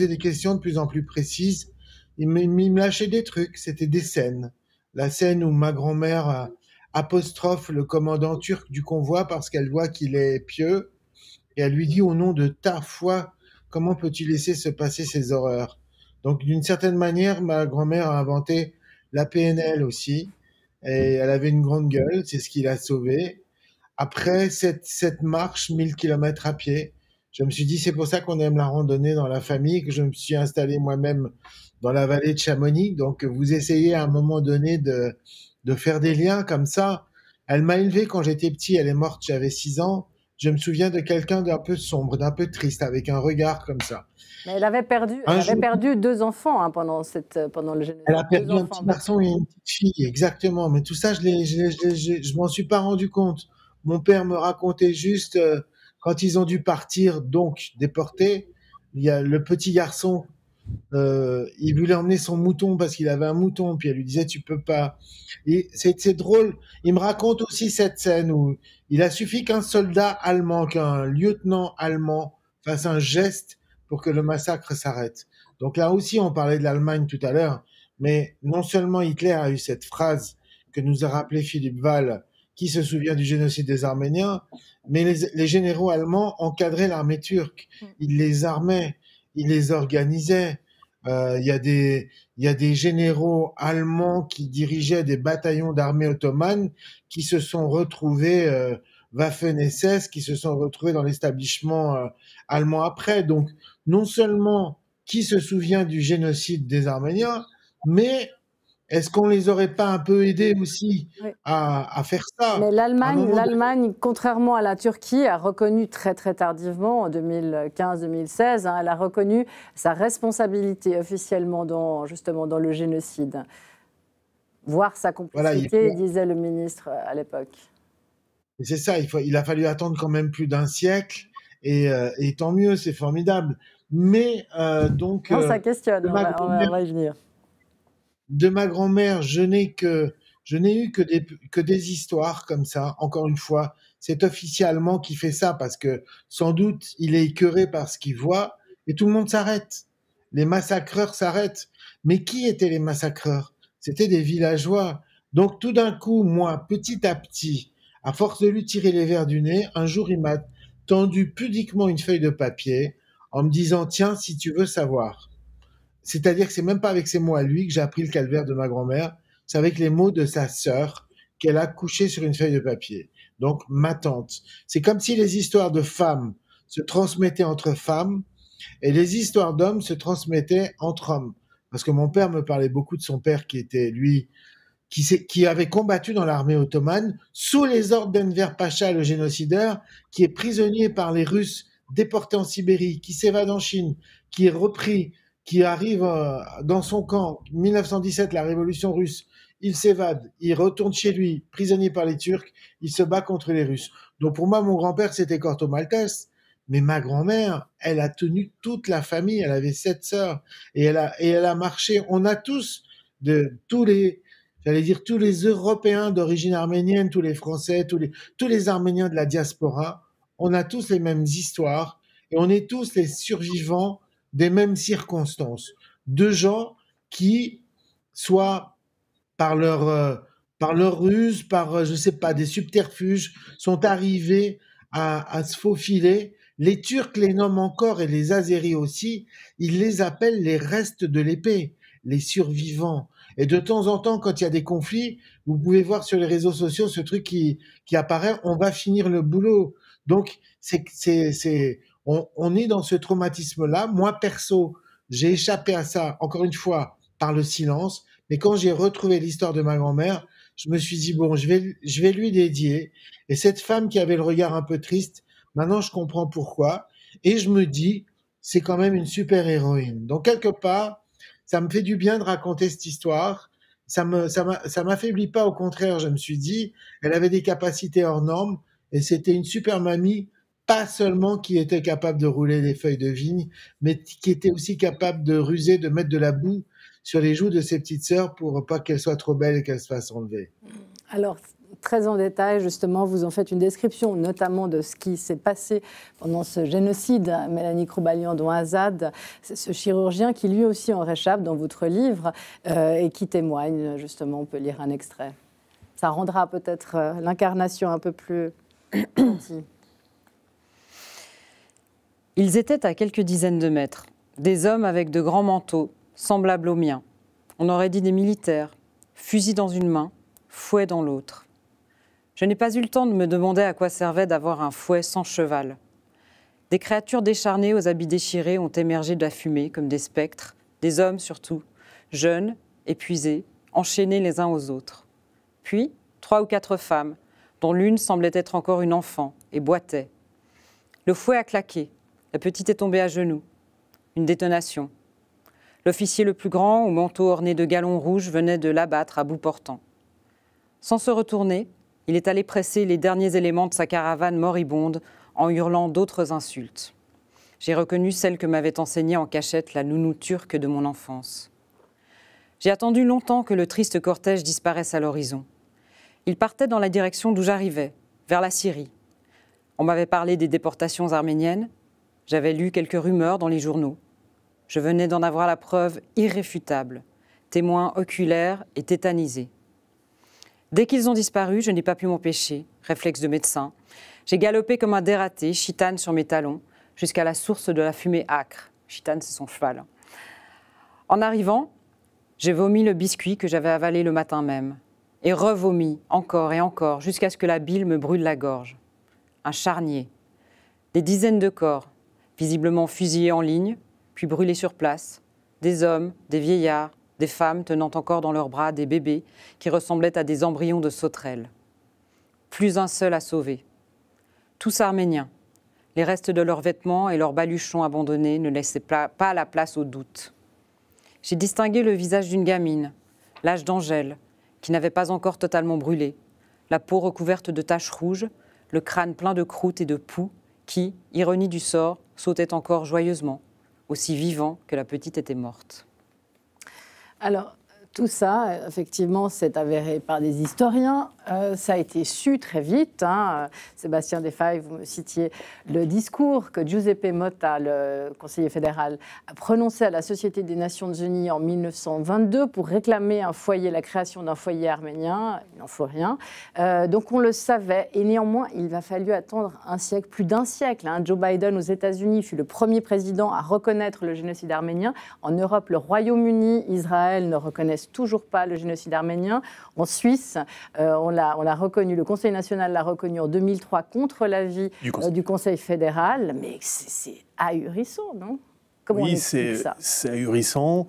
des questions de plus en plus précises. Il me lâchait des trucs, c'était des scènes. La scène où ma grand-mère apostrophe le commandant turc du convoi parce qu'elle voit qu'il est pieux et elle lui dit au nom de ta foi, comment peux-tu laisser se passer ces horreurs? Donc d'une certaine manière, ma grand-mère a inventé la PNL aussi et elle avait une grande gueule, c'est ce qui l'a sauvée. Après cette marche, 1000 kilomètres à pied, je me suis dit, c'est pour ça qu'on aime la randonnée dans la famille, que je me suis installé moi-même dans la vallée de Chamonix. Donc, vous essayez à un moment donné de faire des liens comme ça. Elle m'a élevé quand j'étais petit, elle est morte, j'avais 6 ans. Je me souviens de quelqu'un d'un peu sombre, d'un peu triste, avec un regard comme ça. Mais elle avait perdu 2 enfants hein, pendant le génocide. Elle a perdu 2 un enfants petit garçon et une petite fille, exactement. Mais tout ça, je m'en suis pas rendu compte. Mon père me racontait juste quand ils ont dû partir, donc déportés. Il y a le petit garçon, il voulait emmener son mouton parce qu'il avait un mouton, puis elle lui disait tu peux pas. Et c'est drôle. Il me raconte aussi cette scène où il a suffi qu'un soldat allemand, qu'un lieutenant allemand fasse un geste pour que le massacre s'arrête. Donc là aussi, on parlait de l'Allemagne tout à l'heure, mais non seulement Hitler a eu cette phrase que nous a rappelé Philippe Val, qui se souvient du génocide des Arméniens, mais les généraux allemands encadraient l'armée turque. Ils les armaient, ils les organisaient. Il y a des généraux allemands qui dirigeaient des bataillons d'armée ottomane qui se sont retrouvés Waffen-SS, qui se sont retrouvés dans l'établissement allemand après. Donc, non seulement qui se souvient du génocide des Arméniens, mais est-ce qu'on les aurait pas un peu aidés aussi à faire ça? Mais l'Allemagne, contrairement à la Turquie, a reconnu très très tardivement, en 2015-2016, hein, elle a reconnu sa responsabilité officiellement justement dans le génocide. Voir sa complicité, voilà, disait le ministre à l'époque. C'est ça, il a fallu attendre quand même plus d'un siècle, et tant mieux, c'est formidable. Mais donc... Non, ça questionne, on va y venir. De ma grand-mère, je n'ai eu que des histoires comme ça. Encore une fois, c'est officiellement qui fait ça parce que sans doute il est écœuré par ce qu'il voit et tout le monde s'arrête. Les massacreurs s'arrêtent. Mais qui étaient les massacreurs? C'était des villageois. Donc tout d'un coup, moi, petit à petit, à force de lui tirer les vers du nez, un jour il m'a tendu pudiquement une feuille de papier en me disant « Tiens, si tu veux savoir ». C'est-à-dire que c'est même pas avec ses mots à lui que j'ai appris le calvaire de ma grand-mère, c'est avec les mots de sa sœur qu'elle a couché sur une feuille de papier. Donc, ma tante. C'est comme si les histoires de femmes se transmettaient entre femmes et les histoires d'hommes se transmettaient entre hommes. Parce que mon père me parlait beaucoup de son père qui était, lui, qui avait combattu dans l'armée ottomane sous les ordres d'Enver Pacha, le génocideur, qui est prisonnier par les Russes, déporté en Sibérie, qui s'évade en Chine, qui est repris, qui arrive dans son camp, 1917, la révolution russe, il s'évade, il retourne chez lui, prisonnier par les Turcs, il se bat contre les Russes. Donc pour moi, mon grand-père, c'était Corto Maltese, mais ma grand-mère, elle a tenu toute la famille, elle avait 7 sœurs, et elle a marché. On a tous, tous les Européens d'origine arménienne, tous les Français, tous les Arméniens de la diaspora, on a tous les mêmes histoires, et on est tous les survivants des mêmes circonstances, de gens qui, soit par leur ruse, par, je sais pas, des subterfuges, sont arrivés à se faufiler. Les Turcs les nomment encore, et les Azéris aussi, ils les appellent les restes de l'épée, les survivants. Et de temps en temps, quand il y a des conflits, vous pouvez voir sur les réseaux sociaux ce truc qui apparaît, on va finir le boulot. Donc, on est dans ce traumatisme-là. Moi, perso, j'ai échappé à ça, encore une fois, par le silence, Mais quand j'ai retrouvé l'histoire de ma grand-mère, je me suis dit, bon, je vais lui dédier. Et cette femme qui avait le regard un peu triste, maintenant je comprends pourquoi. Et je me dis, c'est quand même une super héroïne. Donc quelque part, ça me fait du bien de raconter cette histoire. Ça m'affaiblit pas, au contraire, je me suis dit, elle avait des capacités hors normes et c'était une super mamie, pas seulement qui était capable de rouler des feuilles de vigne, mais qui était aussi capable de ruser, de mettre de la boue sur les joues de ses petites sœurs pour pas qu'elles soient trop belles et qu'elles se fassent enlever. Alors, très en détail, justement, vous en faites une description, notamment de ce qui s'est passé pendant ce génocide, Mélanie Kroubalian-Douazad, ce chirurgien qui lui aussi en réchappe dans votre livre et qui témoigne, justement, on peut lire un extrait. Ça rendra peut-être l'incarnation un peu plus gentille. Ils étaient à quelques dizaines de mètres, des hommes avec de grands manteaux, semblables aux miens. On aurait dit des militaires, fusil dans une main, fouet dans l'autre. Je n'ai pas eu le temps de me demander à quoi servait d'avoir un fouet sans cheval. Des créatures décharnées aux habits déchirés ont émergé de la fumée comme des spectres, des hommes surtout, jeunes, épuisés, enchaînés les uns aux autres. Puis, 3 ou 4 femmes, dont l'une semblait être encore une enfant, et boitait. Le fouet a claqué, la petite est tombée à genoux. Une détonation. L'officier le plus grand, au manteau orné de galons rouges, venait de l'abattre à bout portant. Sans se retourner, il est allé presser les derniers éléments de sa caravane moribonde en hurlant d'autres insultes. J'ai reconnu celle que m'avait enseignée en cachette la nounou turque de mon enfance. J'ai attendu longtemps que le triste cortège disparaisse à l'horizon. Il partait dans la direction d'où j'arrivais, vers la Syrie. On m'avait parlé des déportations arméniennes. J'avais lu quelques rumeurs dans les journaux. Je venais d'en avoir la preuve irréfutable, témoin oculaire et tétanisé. Dès qu'ils ont disparu, je n'ai pas pu m'empêcher, réflexe de médecin. J'ai galopé comme un dératé, chitane sur mes talons, jusqu'à la source de la fumée âcre. Chitane, c'est son cheval. En arrivant, j'ai vomi le biscuit que j'avais avalé le matin même, et revomi encore et encore, jusqu'à ce que la bile me brûle la gorge. Un charnier. Des dizaines de corps, visiblement fusillés en ligne, puis brûlés sur place. Des hommes, des vieillards, des femmes tenant encore dans leurs bras des bébés qui ressemblaient à des embryons de sauterelles. Plus un seul à sauver. Tous arméniens. Les restes de leurs vêtements et leurs baluchons abandonnés ne laissaient pas la place au doute. J'ai distingué le visage d'une gamine, l'âge d'Angèle, qui n'avait pas encore totalement brûlé, la peau recouverte de taches rouges, le crâne plein de croûte et de poux, qui, ironie du sort, sautait encore joyeusement, aussi vivant que la petite était morte. Alors, tout ça, effectivement, c'est avéré par des historiens. Ça a été su très vite. Sébastien Desfailles, vous me citiez le discours que Giuseppe Motta, le conseiller fédéral, a prononcé à la Société des Nations Unies en 1922 pour réclamer la création d'un foyer arménien. Il n'en faut rien. Donc, on le savait. Et néanmoins, il a fallu attendre plus d'un siècle. Joe Biden aux États-Unis fut le premier président à reconnaître le génocide arménien. En Europe, le Royaume-Uni, Israël ne reconnaissent toujours pas le génocide arménien. En Suisse, on l'a reconnu, le Conseil national l'a reconnu en 2003 contre l'avis du Conseil fédéral. Mais c'est ahurissant, non? Comment on explique ça? C'est ahurissant.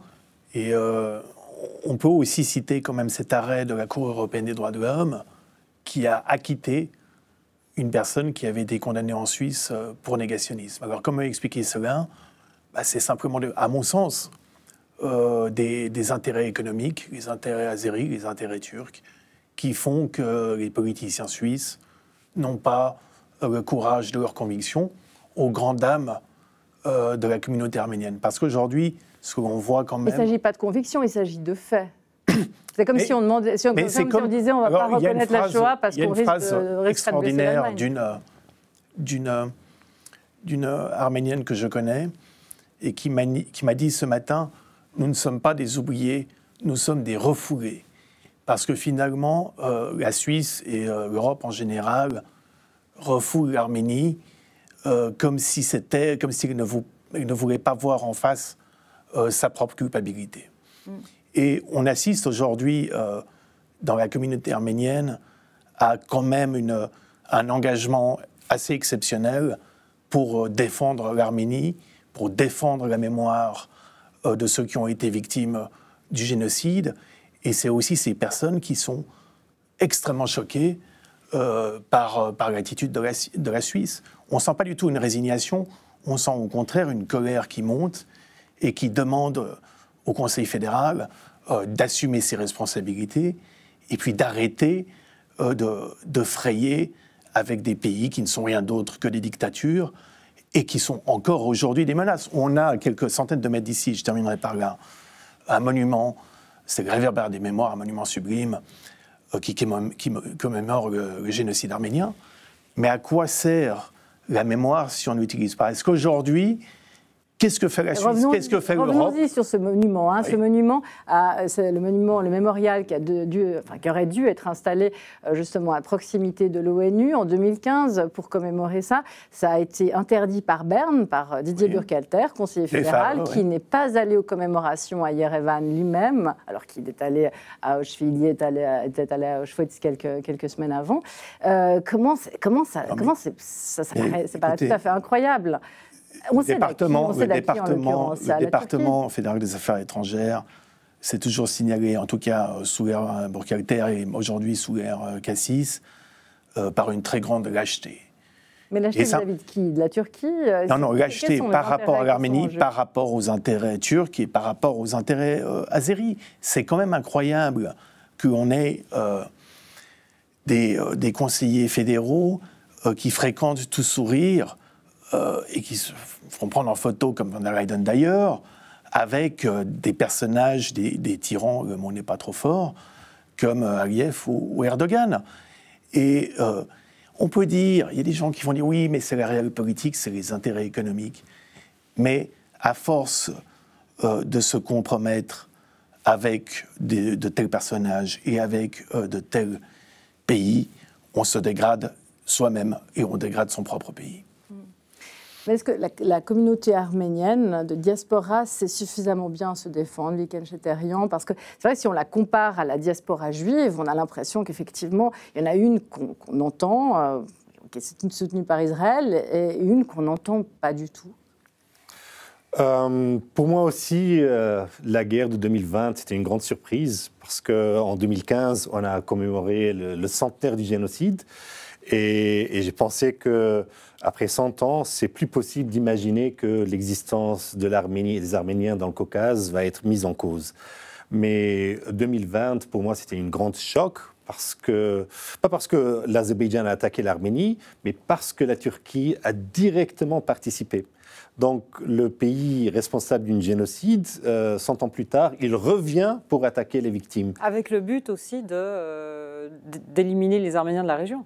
Et on peut aussi citer quand même cet arrêt de la Cour européenne des droits de l'homme qui a acquitté une personne qui avait été condamnée en Suisse pour négationnisme. Alors, comment expliquer cela? C'est simplement, à mon sens, des intérêts économiques, les intérêts azéris, les intérêts turcs, qui font que les politiciens suisses n'ont pas le courage de leurs convictions aux grandes dames de la communauté arménienne. Parce qu'aujourd'hui, ce qu'on voit quand même... Il ne s'agit pas de conviction, il s'agit de faits. C'est comme si on demandait, si on disait on ne va pas reconnaître la Shoah parce qu'on risque de extraordinaire d'une Arménienne que je connais et qui m'a dit ce matin: nous ne sommes pas des oubliés, nous sommes des refoulés. Parce que finalement, la Suisse et l'Europe en général refoulent l'Arménie comme s'il ne voulait pas voir en face sa propre culpabilité. Et on assiste aujourd'hui, dans la communauté arménienne, à quand même un engagement assez exceptionnel pour défendre l'Arménie, pour défendre la mémoire de ceux qui ont été victimes du génocide. Et c'est aussi ces personnes qui sont extrêmement choquées par l'attitude de la Suisse. On ne sent pas du tout une résignation, on sent au contraire une colère qui monte et qui demande au Conseil fédéral d'assumer ses responsabilités et puis d'arrêter de frayer avec des pays qui ne sont rien d'autre que des dictatures et qui sont encore aujourd'hui des menaces. On a à quelques centaines de mètres d'ici, je terminerai par là, un monument, c'est le réverbère des mémoires, un monument sublime qui commémore le génocide arménien. Mais à quoi sert la mémoire si on n'utilise pas? Est-ce qu'aujourd'hui, qu'est-ce que fait la Suisse? Qu'est-ce que fait l'Europe? Revenons-y sur ce monument. Oui. Ce monument, c'est le mémorial qui aurait dû être installé justement à proximité de l'ONU en 2015 pour commémorer ça. Ça a été interdit par Berne, par Didier Burkhalter, conseiller fédéral, qui n'est pas allé aux commémorations à Yerevan lui-même, alors qu'il est allé à Auschwitz, il était allé à Auschwitz quelques semaines avant. Comment ça paraît tout à fait incroyable. Le département fédéral des affaires étrangères s'est toujours signalé, en tout cas sous l'ère Burkhalter et aujourd'hui sous l'ère Cassis, par une très grande lâcheté. Mais lâcheté vis-à-vis de qui? De la Turquie? Non, lâcheté par rapport à l'Arménie, par rapport aux intérêts turcs et par rapport aux intérêts azéris. C'est quand même incroyable qu'on ait des conseillers fédéraux qui fréquentent tout sourire et qui se font prendre en photo, comme Van der Weyden d'ailleurs, avec des personnages, des tyrans, le mot n'est pas trop fort, comme Aliyev ou Erdogan. Et on peut dire, il y a des gens qui vont dire, oui, mais c'est la réelle politique, c'est les intérêts économiques. Mais à force de se compromettre avec de tels personnages et avec de tels pays, on se dégrade soi-même et on dégrade son propre pays. Mais est-ce que la communauté arménienne de diaspora sait suffisamment bien se défendre, Viken Cheterian? Parce que c'est vrai que si on la compare à la diaspora juive, on a l'impression qu'effectivement, il y en a une qu'on entend, qui est soutenue par Israël, et une qu'on n'entend pas du tout. Pour moi aussi, la guerre de 2020, c'était une grande surprise, parce qu'en 2015, on a commémoré le centenaire du génocide. Et j'ai pensé qu'après 100 ans, c'est plus possible d'imaginer que l'existence de l'Arménie et des Arméniens dans le Caucase va être mise en cause. Mais 2020, pour moi, c'était une grande choc, pas parce que l'Azerbaïdjan a attaqué l'Arménie, mais parce que la Turquie a directement participé. Donc le pays responsable d'un génocide, 100 ans plus tard, il revient pour attaquer les victimes. Avec le but aussi d'éliminer les Arméniens de la région.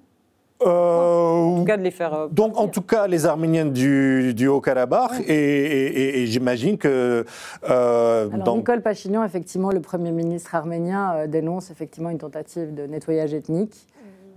En tout cas, de les faire donc, en tout cas, les Arméniens du Haut-Karabakh, oui. et j'imagine que... Alors, Nicole Pachinian, effectivement, le Premier ministre arménien, dénonce effectivement une tentative de nettoyage ethnique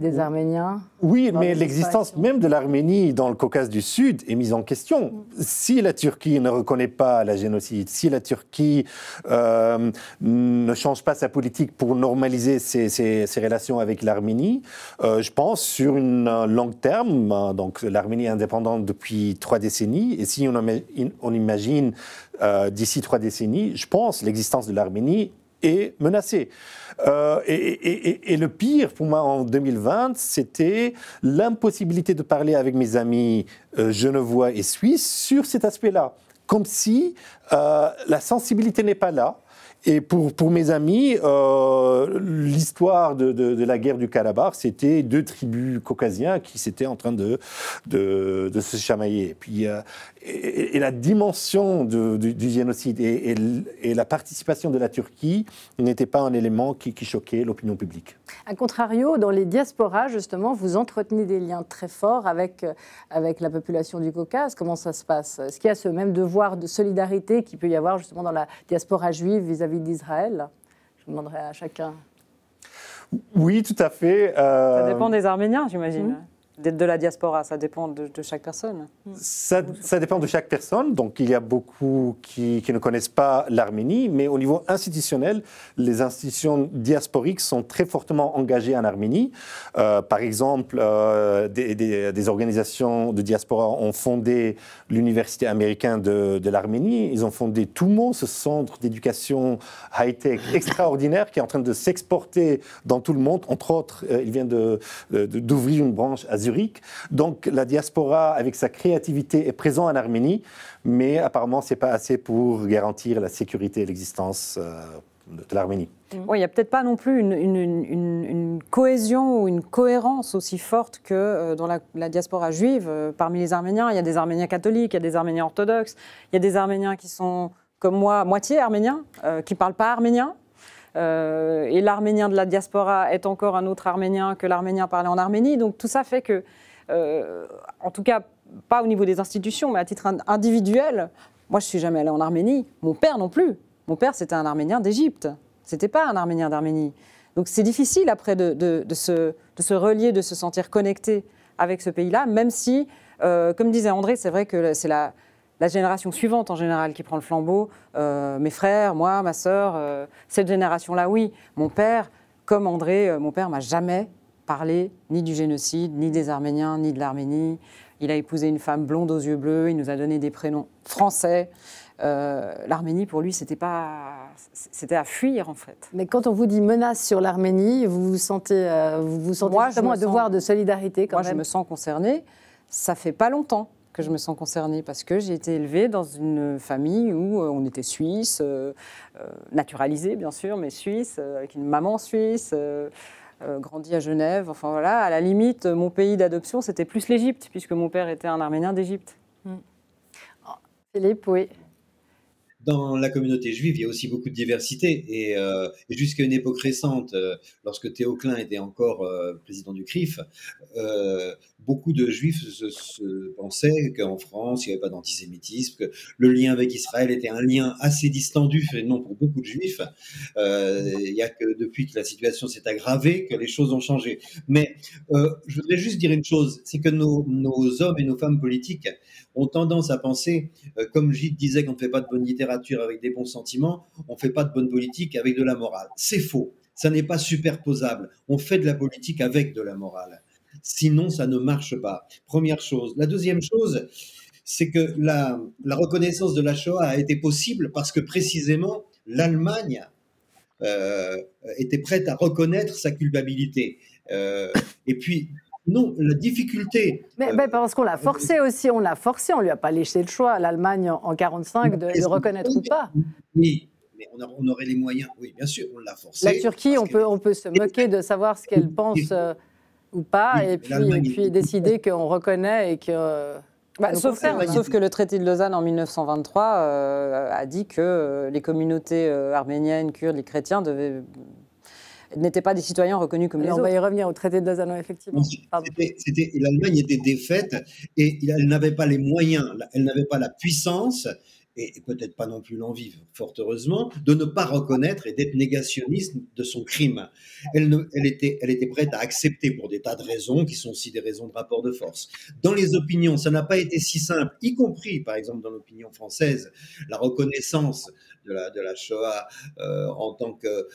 des Arméniens. Oui, mais l'existence même de l'Arménie dans le Caucase du Sud est mise en question. Si la Turquie ne reconnaît pas la génocide, si la Turquie ne change pas sa politique pour normaliser ses relations avec l'Arménie, je pense sur une longue terme, donc l'Arménie est indépendante depuis 3 décennies, et si on imagine d'ici 3 décennies, je pense l'existence de l'Arménie est menacée. Et le pire pour moi en 2020, c'était l'impossibilité de parler avec mes amis genevois et suisses sur cet aspect-là. Comme si la sensibilité n'est pas là. Et pour mes amis, l'histoire de la guerre du Karabakh, c'était 2 tribus caucasiens qui étaient en train de se chamailler. Et puis, et la dimension du génocide et la participation de la Turquie n'était pas un élément qui choquait l'opinion publique. A contrario, dans les diasporas, justement, vous entretenez des liens très forts avec la population du Caucase. Comment ça se passe? Est-ce qu'il y a ce même devoir de solidarité qu'il peut y avoir justement dans la diaspora juive vis-à-vis d'Israël? Je demanderai à chacun. Oui, tout à fait. Ça dépend des Arméniens, j'imagine. de la diaspora, ça dépend de chaque personne. Ça dépend de chaque personne. Donc, il y a beaucoup qui ne connaissent pas l'Arménie, mais au niveau institutionnel, les institutions diasporiques sont très fortement engagées en Arménie. Par exemple, des organisations de diaspora ont fondé l'Université américaine de l'Arménie. Ils ont fondé TUMO, ce centre d'éducation high-tech extraordinaire qui est en train de s'exporter dans tout le monde. Entre autres, il vient d'ouvrir une branche à Zurich. Donc la diaspora, avec sa créativité, est présente en Arménie, mais apparemment, ce n'est pas assez pour garantir la sécurité et l'existence de l'Arménie. Oui, il n'y a peut-être pas non plus une cohésion ou une cohérence aussi forte que dans la diaspora juive. Parmi les Arméniens, il y a des Arméniens catholiques, il y a des Arméniens orthodoxes, il y a des Arméniens qui sont, comme moi, moitié arméniens, qui ne parlent pas arménien. Et l'arménien de la diaspora est encore un autre arménien que l'arménien parlé en Arménie. Donc tout ça fait que, en tout cas, pas au niveau des institutions, mais à titre individuel, moi je ne suis jamais allée en Arménie, mon père non plus. Mon père c'était un Arménien d'Égypte, c'était pas un Arménien d'Arménie. Donc c'est difficile après de se relier, de se sentir connecté avec ce pays-là, même si, comme disait André, c'est vrai que c'est la génération suivante, en général, qui prend le flambeau. Mes frères, moi, ma sœur, cette génération-là, oui. Mon père, comme André, mon père m'a jamais parlé ni du génocide, ni des Arméniens, ni de l'Arménie. Il a épousé une femme blonde aux yeux bleus, il nous a donné des prénoms français. L'Arménie, pour lui, c'était à fuir, en fait. Mais quand on vous dit menace sur l'Arménie, vous vous sentez justement un devoir de solidarité quand même. Moi, je me sens concernée. Ça fait pas longtemps que je me sens concernée parce que j'ai été élevée dans une famille où on était suisse, naturalisée bien sûr, mais suisse, avec une maman suisse, grandie à Genève. Enfin voilà, à la limite, mon pays d'adoption, c'était plus l'Égypte, puisque mon père était un Arménien d'Égypte. Philippe, oui. Dans la communauté juive, il y a aussi beaucoup de diversité. Et jusqu'à une époque récente, lorsque Théo Klein était encore président du CRIF, beaucoup de juifs se pensaient qu'en France, il n'y avait pas d'antisémitisme, que le lien avec Israël était un lien assez distendu, et non pour beaucoup de juifs. Il n'y a que depuis que la situation s'est aggravée que les choses ont changé. Mais je voudrais juste dire une chose, c'est que nos hommes et nos femmes politiques ont tendance à penser, comme Gide disait qu'on ne fait pas de bonne littérature avec des bons sentiments, on ne fait pas de bonne politique avec de la morale. C'est faux, ça n'est pas superposable. On fait de la politique avec de la morale. Sinon, ça ne marche pas. Première chose. La deuxième chose, c'est que la reconnaissance de la Shoah a été possible parce que précisément l'Allemagne était prête à reconnaître sa culpabilité. Et puis, non, la difficulté... Mais parce qu'on l'a forcé aussi, on lui a pas laissé le choix, l'Allemagne en 1945, de reconnaître ou pas. Oui, mais on aurait les moyens, oui, bien sûr, on l'a forcé. La Turquie, on peut se moquer de savoir ce qu'elle pense ou pas, oui, et puis décider qu'on reconnaît et que... sauf que le traité de Lausanne en 1923 a dit que les communautés arméniennes, kurdes, les chrétiens n'étaient pas des citoyens reconnus comme les autres. On va y revenir au traité de Lausanne, effectivement. L'Allemagne était défaite et elle n'avait pas les moyens, elle n'avait pas la puissance et peut-être pas non plus l'envie, fort heureusement, de ne pas reconnaître et d'être négationniste de son crime. Elle était prête à accepter pour des tas de raisons qui sont aussi des raisons de rapport de force. Dans les opinions, ça n'a pas été si simple, y compris, par exemple, dans l'opinion française, la reconnaissance de la Shoah en tant que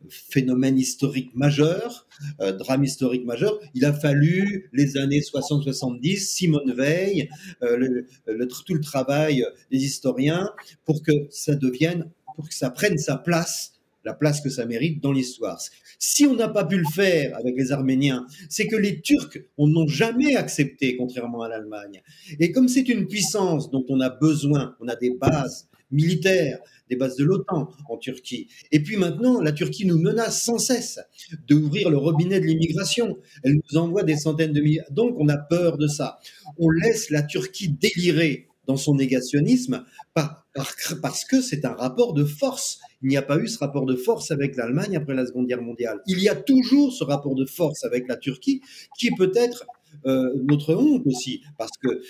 phénomène historique majeur, drame historique majeur. Il a fallu les années 60-70, Simone Veil, tout le travail des historiens pour que ça prenne sa place, la place que ça mérite dans l'histoire. Si on n'a pas pu le faire avec les Arméniens, c'est que les Turcs n'ont jamais accepté, contrairement à l'Allemagne. Et comme c'est une puissance dont on a besoin, on a des bases militaires, des bases de l'OTAN en Turquie. Et puis maintenant, la Turquie nous menace sans cesse d'ouvrir le robinet de l'immigration. Elle nous envoie des centaines de milliers. Donc on a peur de ça. On laisse la Turquie délirer dans son négationnisme parce que c'est un rapport de force. Il n'y a pas eu ce rapport de force avec l'Allemagne après la Seconde Guerre mondiale. Il y a toujours ce rapport de force avec la Turquie qui est peut-être notre honte aussi, parce que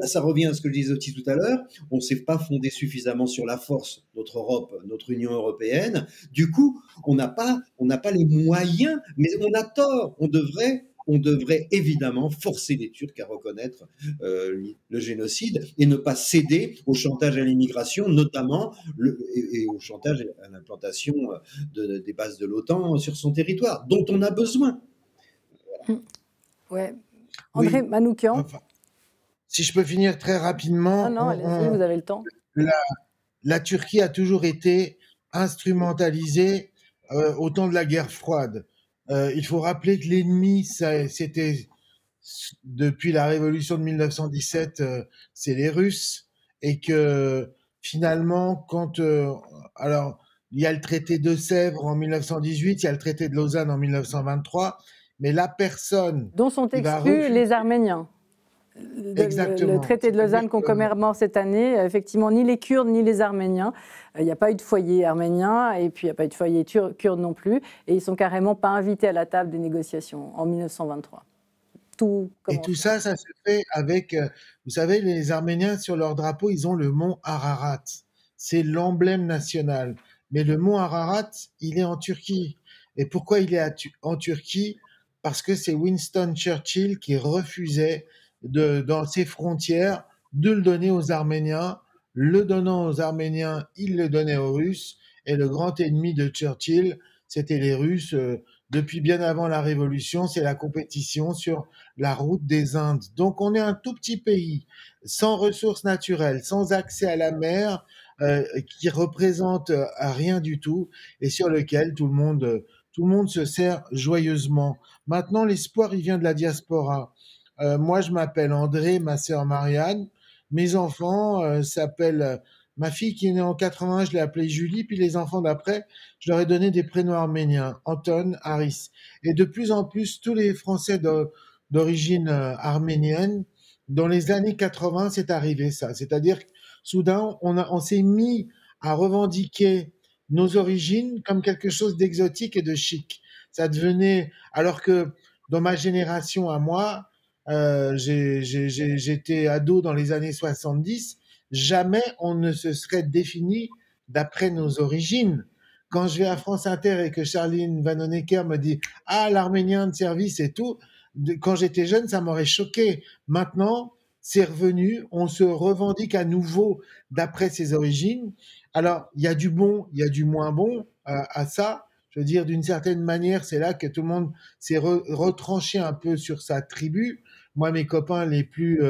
ça revient à ce que je disais aussi tout à l'heure, on ne s'est pas fondé suffisamment sur la force, notre Europe, notre Union européenne. Du coup, on n'a pas les moyens, mais on a tort. On devrait on devrait évidemment forcer les Turcs à reconnaître le génocide et ne pas céder au chantage à l'immigration, notamment et au chantage à l'implantation des bases de l'OTAN sur son territoire, dont on a besoin. Ouais. André Manoukian. Enfin, si je peux finir très rapidement. Non, allez-y, vous avez le temps. La Turquie a toujours été instrumentalisée au temps de la guerre froide. Il faut rappeler que l'ennemi, c'était depuis la révolution de 1917, c'est les Russes, et que finalement, alors il y a le traité de Sèvres en 1918, il y a le traité de Lausanne en 1923, mais la personne dont sont exclus les Arméniens. Le traité de Lausanne qu'on commémore cette année, effectivement, ni les Kurdes ni les Arméniens. Il n'y a pas eu de foyer arménien et puis il n'y a pas eu de foyer kurde non plus. Et ils ne sont carrément pas invités à la table des négociations en 1923. Et tout ça, ça se fait avec, vous savez, les Arméniens sur leur drapeau, ils ont le mont Ararat. C'est l'emblème national. Mais le mont Ararat, il est en Turquie. Et pourquoi il est en Turquie? Parce que c'est Winston Churchill qui refusait dans ses frontières de le donner aux Arméniens. Le donnant aux Arméniens, il le donnait aux Russes. Et le grand ennemi de Churchill, c'était les Russes. Depuis bien avant la Révolution, c'est la compétition sur la route des Indes. Donc on est un tout petit pays, sans ressources naturelles, sans accès à la mer, qui représente rien du tout, et sur lequel tout le monde se sert joyeusement. Maintenant, l'espoir, il vient de la diaspora. Moi, je m'appelle André, ma sœur Marianne. Mes enfants s'appellent... Ma fille qui est née en 80, je l'ai appelée Julie, puis les enfants d'après, je leur ai donné des prénoms arméniens, Anton, Haris. Et de plus en plus, tous les Français d'origine arménienne, dans les années 80, c'est arrivé ça. C'est-à-dire que soudain, on s'est mis à revendiquer nos origines comme quelque chose d'exotique et de chic. Ça devenait... Alors que dans ma génération à moi, j'étais ado dans les années 70, jamais on ne se serait défini d'après nos origines. Quand je vais à France Inter et que Charline Vanhoenacker me dit « Ah, l'arménien de service et tout », quand j'étais jeune, ça m'aurait choqué. Maintenant, c'est revenu, on se revendique à nouveau d'après ses origines. Alors, il y a du bon, il y a du moins bon à ça. Je veux dire, d'une certaine manière, c'est là que tout le monde s'est retranché un peu sur sa tribu. Moi, mes copains les plus...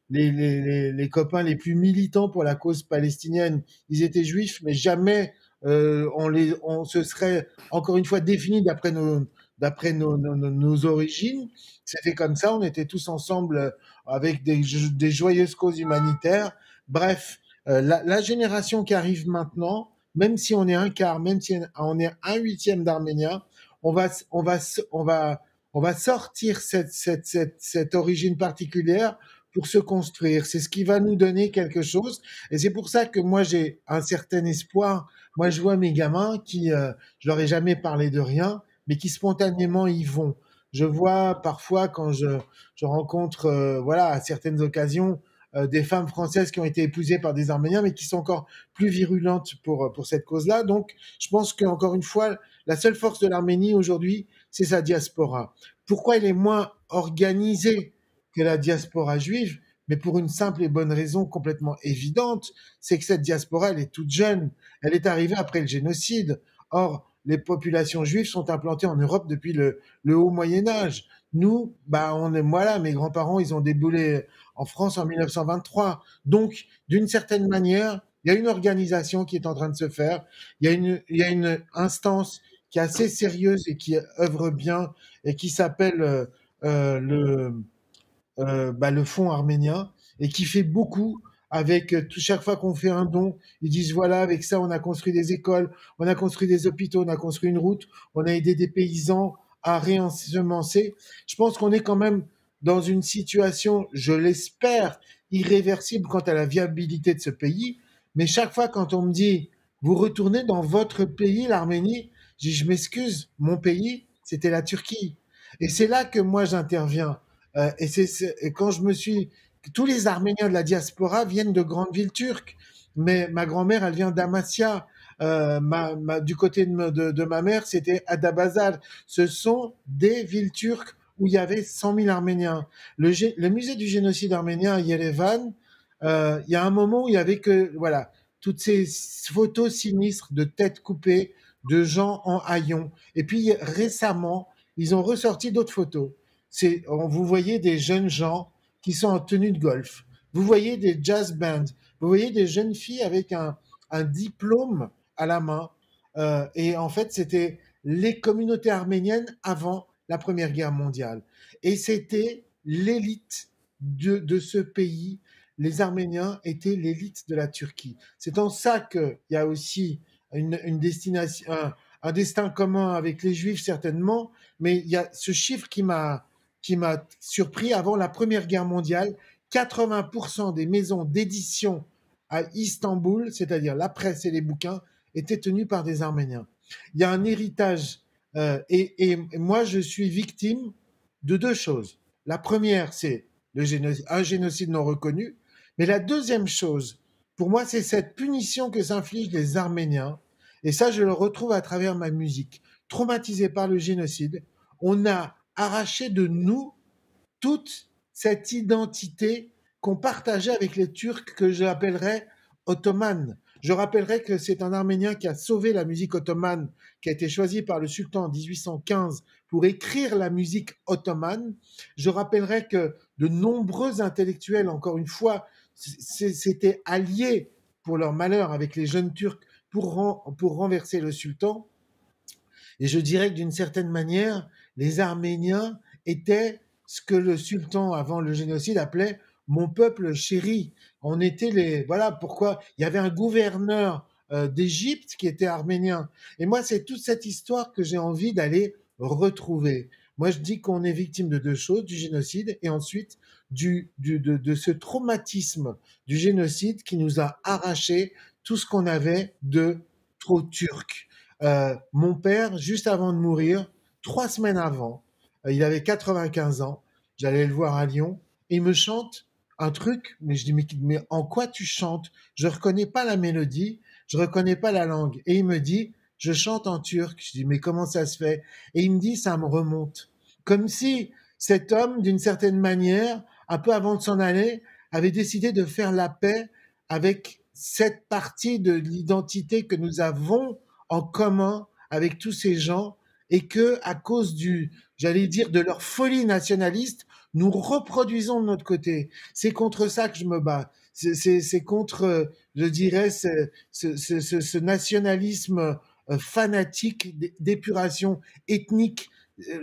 les copains les plus militants pour la cause palestinienne, ils étaient juifs, mais jamais on se serait encore une fois défini d'après nos origines. C'était comme ça, on était tous ensemble avec des joyeuses causes humanitaires. Bref, la génération qui arrive maintenant, même si on est un quart, même si on est un huitième d'Arméniens, on va sortir cette origine particulière pour se construire. C'est ce qui va nous donner quelque chose. Et c'est pour ça que moi, j'ai un certain espoir. Moi, je vois mes gamins qui, je leur ai jamais parlé de rien, mais qui spontanément y vont. Je vois parfois quand je rencontre, voilà, à certaines occasions, des femmes françaises qui ont été épousées par des Arméniens, mais qui sont encore plus virulentes pour cette cause-là. Donc, je pense qu'encore une fois, la seule force de l'Arménie aujourd'hui, c'est sa diaspora. Pourquoi elle est moins organisée que la diaspora juive? Mais pour une simple et bonne raison complètement évidente, c'est que cette diaspora, elle est toute jeune. Elle est arrivée après le génocide. Or, les populations juives sont implantées en Europe depuis le haut Moyen-Âge. Nous, voilà, mes grands-parents, ils ont déboulé en France en 1923. Donc, d'une certaine manière, il y a une organisation qui est en train de se faire. Il y a une instance qui est assez sérieuse et qui œuvre bien et qui s'appelle le Fonds arménien et qui fait beaucoup avec chaque fois qu'on fait un don, ils disent voilà, avec ça on a construit des écoles, on a construit des hôpitaux, on a construit une route, on a aidé des paysans à réensemencer. Je pense qu'on est quand même dans une situation, je l'espère, irréversible quant à la viabilité de ce pays. Mais chaque fois quand on me dit vous retournez dans votre pays, l'Arménie, je dis je m'excuse, mon pays, c'était la Turquie. Et c'est là que moi j'interviens. Et quand tous les Arméniens de la diaspora viennent de grandes villes turques. Mais ma grand-mère, elle vient d'Amasya. Du côté de ma mère, c'était Adabazar. Ce sont des villes turques où il y avait 100 000 Arméniens. Le musée du génocide arménien à Yerevan, il y a un moment où il y avait que, voilà, toutes ces photos sinistres de têtes coupées, de gens en haillons. Et puis récemment, ils ont ressorti d'autres photos. Vous voyez des jeunes gens qui sont en tenue de golf. Vous voyez des jazz bands. Vous voyez des jeunes filles avec un diplôme à la main. Et en fait, c'était les communautés arméniennes avant la Première Guerre mondiale. Et c'était l'élite de ce pays. Les Arméniens étaient l'élite de la Turquie. C'est en ça qu'il y a aussi une destination, un destin commun avec les Juifs certainement, mais il y a ce chiffre qui m'a surpris. Avant la Première Guerre mondiale, 80% des maisons d'édition à Istanbul, c'est-à-dire la presse et les bouquins, étaient tenues par des Arméniens. Il y a un héritage, et moi je suis victime de deux choses. La première, c'est un génocide non reconnu, mais la deuxième chose, pour moi, c'est cette punition que s'infligent les Arméniens, et ça je le retrouve à travers ma musique. Traumatisés par le génocide, on a arraché de nous toute cette identité qu'on partageait avec les Turcs, que j'appellerais ottomane. Je rappellerai que c'est un Arménien qui a sauvé la musique ottomane, qui a été choisi par le sultan en 1815 pour écrire la musique ottomane. Je rappellerai que de nombreux intellectuels, encore une fois, s'étaient alliés pour leur malheur avec les jeunes Turcs pour renverser le sultan. Et je dirais que d'une certaine manière, les Arméniens étaient ce que le sultan, avant le génocide, appelait « mon peuple chéri ». On était voilà pourquoi il y avait un gouverneur d'Égypte qui était arménien. Et moi, c'est toute cette histoire que j'ai envie d'aller retrouver. Moi, je dis qu'on est victime de deux choses, du génocide et ensuite de ce traumatisme du génocide qui nous a arraché tout ce qu'on avait de trop turc. Mon père, juste avant de mourir, 3 semaines avant, il avait 95 ans, j'allais le voir à Lyon, et il me chante un truc, mais je dis, mais en quoi tu chantes? Je reconnais pas la mélodie, je reconnais pas la langue. Et il me dit, je chante en turc. Je dis, mais comment ça se fait? Et il me dit, ça me remonte. Comme si cet homme, d'une certaine manière, un peu avant de s'en aller, avait décidé de faire la paix avec cette partie de l'identité que nous avons en commun avec tous ces gens, et que, à cause j'allais dire, de leur folie nationaliste, nous reproduisons de notre côté. C'est contre ça que je me bats. C'est contre, je dirais, ce nationalisme fanatique d'épuration ethnique.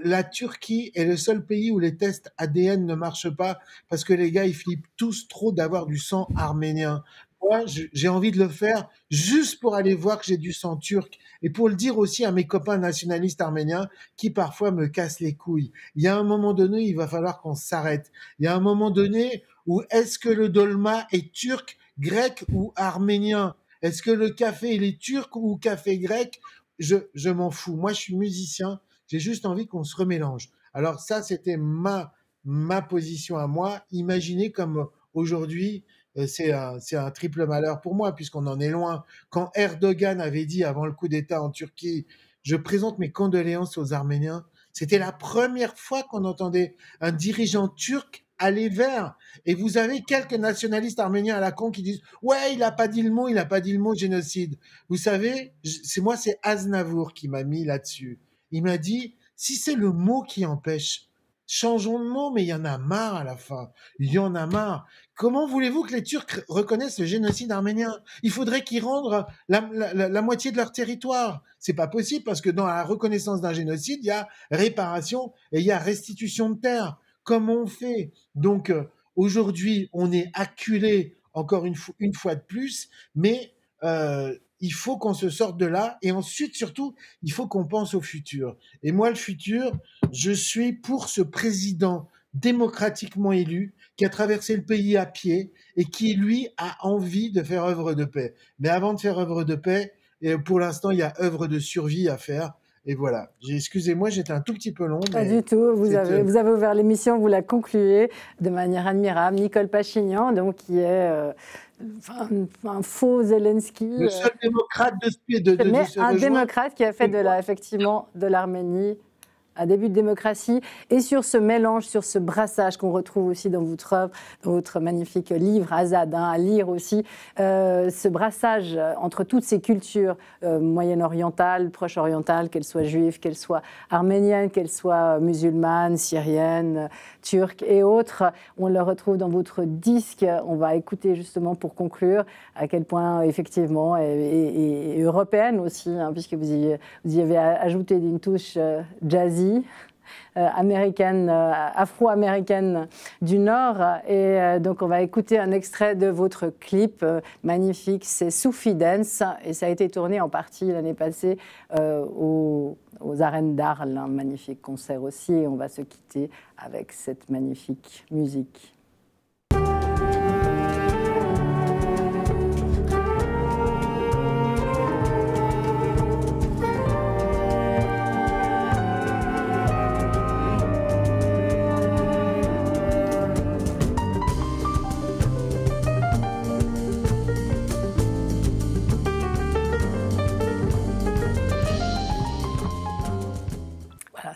La Turquie est le seul pays où les tests ADN ne marchent pas parce que les gars, ils flippent tous trop d'avoir du sang arménien. Moi, j'ai envie de le faire juste pour aller voir que j'ai du sang turc et pour le dire aussi à mes copains nationalistes arméniens qui parfois me cassent les couilles. Il y a un moment donné, il va falloir qu'on s'arrête. Il y a un moment donné où est-ce que le dolma est turc, grec ou arménien? Est-ce que le café, il est turc ou café grec? Je m'en fous. Moi, je suis musicien. J'ai juste envie qu'on se remélange. Alors ça, c'était ma position à moi. Imaginez comme aujourd'hui, c'est un triple malheur pour moi, puisqu'on en est loin. Quand Erdogan avait dit avant le coup d'État en Turquie, je présente mes condoléances aux Arméniens, c'était la première fois qu'on entendait un dirigeant turc aller vers. Et vous avez quelques nationalistes arméniens à la con qui disent « Ouais, il n'a pas dit le mot génocide ». Vous savez, c'est Aznavour qui m'a mis là-dessus. Il m'a dit « Si c'est le mot qui empêche, changeons de mot, mais il y en a marre à la fin. Il y en a marre. Comment voulez-vous que les Turcs reconnaissent le génocide arménien? Il faudrait qu'ils rendent la moitié de leur territoire. C'est pas possible parce que dans la reconnaissance d'un génocide, il y a réparation et il y a restitution de terre. Comment on fait? Donc aujourd'hui, on est acculé encore une fois de plus, mais il faut qu'on se sorte de là et ensuite, surtout, il faut qu'on pense au futur. Et moi, le futur, je suis pour ce président démocratiquement élu qui a traversé le pays à pied et qui, lui, a envie de faire œuvre de paix. Mais avant de faire œuvre de paix, pour l'instant, il y a œuvre de survie à faire. Et voilà. Excusez-moi, j'étais un tout petit peu long. Pas du tout. Vous avez ouvert l'émission, vous la concluez de manière admirable. Nicole Pachinian, donc, qui est un faux Zelensky. Le seul démocrate de ce démocrate qui a fait effectivement de l'Arménie un début de démocratie, et sur ce mélange, sur ce brassage qu'on retrouve aussi dans votre œuvre, dans votre magnifique livre, Azad, à lire aussi, ce brassage entre toutes ces cultures moyen-orientales, proche-orientales, qu'elles soient juives, qu'elles soient arméniennes, qu'elles soient musulmanes, syriennes, turques et autres. On le retrouve dans votre disque. On va écouter justement pour conclure à quel point, effectivement, et européenne aussi, hein, puisque vous y avez ajouté une touche jazzy, américaine, afro-américaine du Nord. Et donc, on va écouter un extrait de votre clip magnifique, c'est Soufi Dance, et ça a été tourné en partie l'année passée aux arènes d'Arles, un magnifique concert aussi. Et on va se quitter avec cette magnifique musique.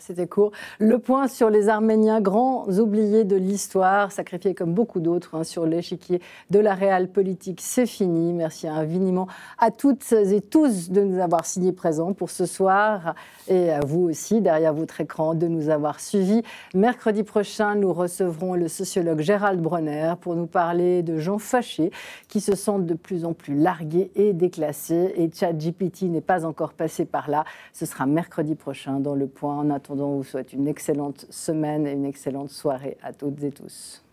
C'était court. Le point sur les Arméniens, grands oubliés de l'histoire, sacrifiés comme beaucoup d'autres sur l'échiquier de la réelle politique, c'est fini. Merci infiniment à toutes et tous de nous avoir signés présents pour ce soir et à vous aussi, derrière votre écran, de nous avoir suivis. Mercredi prochain, nous recevrons le sociologue Gérald Bronner pour nous parler de gens fâchés qui se sentent de plus en plus largués et déclassés. Et ChatGPT n'est pas encore passé par là. Ce sera mercredi prochain dans Le Point. En attendant, on vous souhaite une excellente semaine et une excellente soirée à toutes et tous.